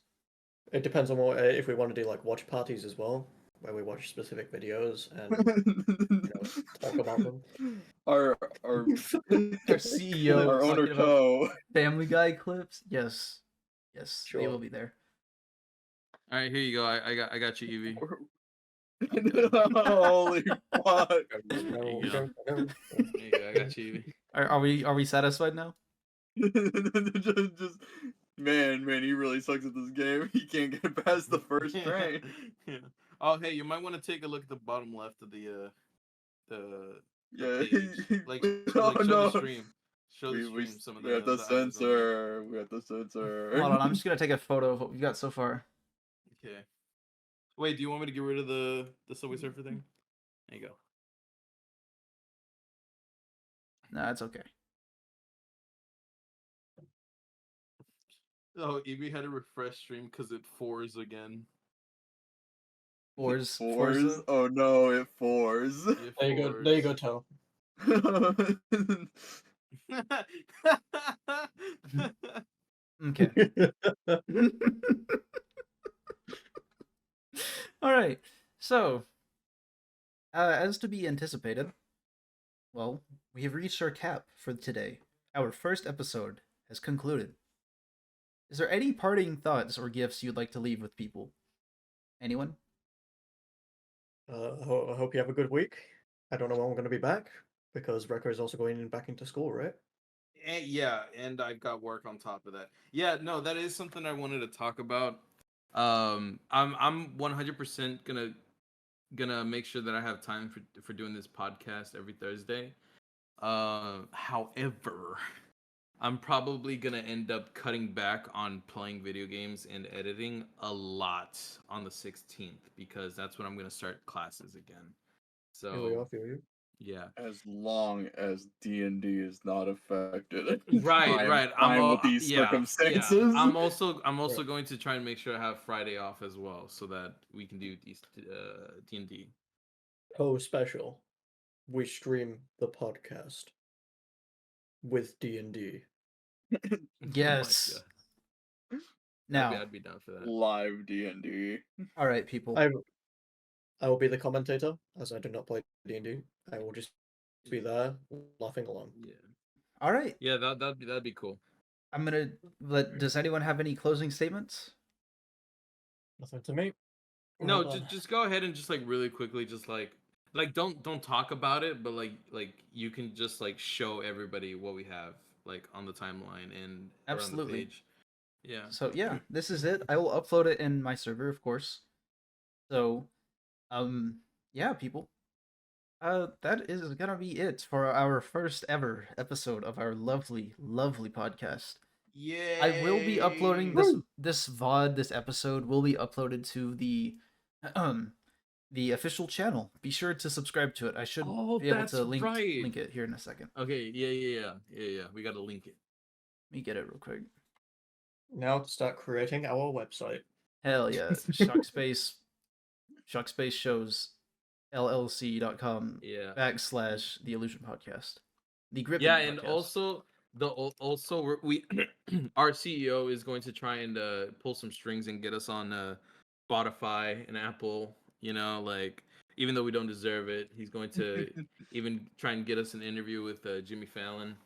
it depends on what if we want to do like watch parties as well, where we watch specific videos and talk about them. our Our CEO our owner talking about Toe. Family Guy clips. Yes, they Sure. will be there. All right, here you go. I got you, Evie. Holy fuck! There you go. Go. There you go. I got you, Evie. Are we satisfied now? just man, he really sucks at this game. He can't get past the first train. Yeah. Oh, hey, you might want to take a look at the bottom left of the Yeah. page. Like Oh, show no. the stream. Show the We stream some of the. we have to the items on there. censor. We have to censor. Hold on, I'm just gonna take a photo of what we've got so far. Okay. Wait, do you want me to get rid of the Subway Surfer thing? There you go. No, it's okay. Oh, Evie had to refresh stream because it fours again. Fours. Fours. Oh no, it fours. It There you go. There you go, fours. Toe. Okay. All right. So, as to be anticipated, well, we have reached our cap for today. Our first episode has concluded. Is there any parting thoughts or gifts you'd like to leave with people? Anyone? I hope you have a good week. I don't know when we're going to be back because Wrecker is also going back into school, right? And yeah, and I've got work on top of that. Yeah, no, that is something I wanted to talk about. I'm 100% gonna make sure that I have time for doing this podcast every Thursday. However, I'm probably gonna end up cutting back on playing video games and editing a lot on the 16th because that's when I'm gonna start classes again. So Feel you. yeah. As long as D&D is not affected. Right. I'm with these circumstances. Yeah. I'm also Right. going to try and make sure I have Friday off as well, so that we can do these D&D. Oh, special. We stream the podcast with D&D. Yes. Oh my God. Now, I'd be down for that. Live D&D. all right, people. I will be the commentator as I do not play D&D. I will just be there laughing along. Yeah. All right. Yeah, that'd be cool. I'm gonna let. Does anyone have any closing statements? Nothing to me. No, Well done. just go ahead and just like really quickly, just like don't talk about it, but like you can just like show everybody what we have like on the timeline and around the Absolutely. page. Yeah. So yeah, this is it. I will upload it in my server, of course. So, yeah, people. That is gonna be it for our first ever episode of our lovely, lovely podcast. Yeah. I will be uploading this VOD, this episode will be uploaded to the official channel. Be sure to subscribe to it. I should be able that's to link right. it here in a second. Okay, yeah. We gotta link it. Let me get it real quick. Now to start creating our website. Hell yeah. Shockspace shows llc.com Yeah. / the Illusion Podcast. The Grippening Yeah, and Podcast. also we our CEO is going to try and pull some strings and get us on Spotify and Apple. You know, like even though we don't deserve it, he's going to even try and get us an interview with Jimmy Fallon.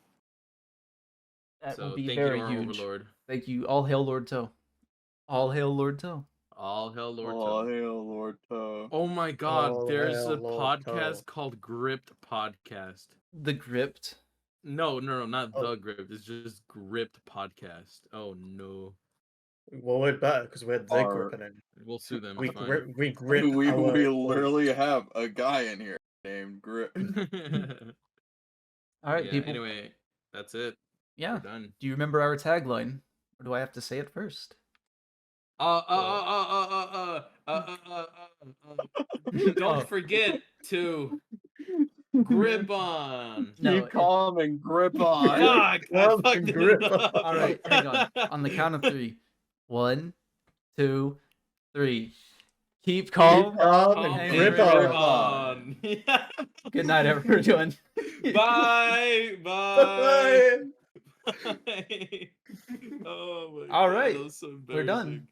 That will So be thank very you to our huge. overlord. Thank you. All hail Lord Toe. All hail Lord Toe. All hell, Lord. Oh, Toe. hail Lord Toe. Oh my God! All There's hail a Lord podcast Toe. called Gripped Podcast. The Gripped. No, not Oh. the Gripped. It's just Gripped Podcast. Oh no, Well, we're better because we're the Our- Grippening. we'll sue them. We It's fine. grip. We We grip. our literally have a guy in here named Grip. All right, Yeah, people. Anyway, that's it. Yeah. We're done. Do you remember our tagline? Or do I have to say it first? Don't forget to grip on. No, Keep calm and grip on. Fuck! I Well, fucked grip it on. up. All right, hang on. On the count of 3. 1, 2, 3. Keep calm. calm Calm and and grip on. Good night, everyone. Bye. Bye. Bye. Oh my All God, right, that was so we're done. embarrassing.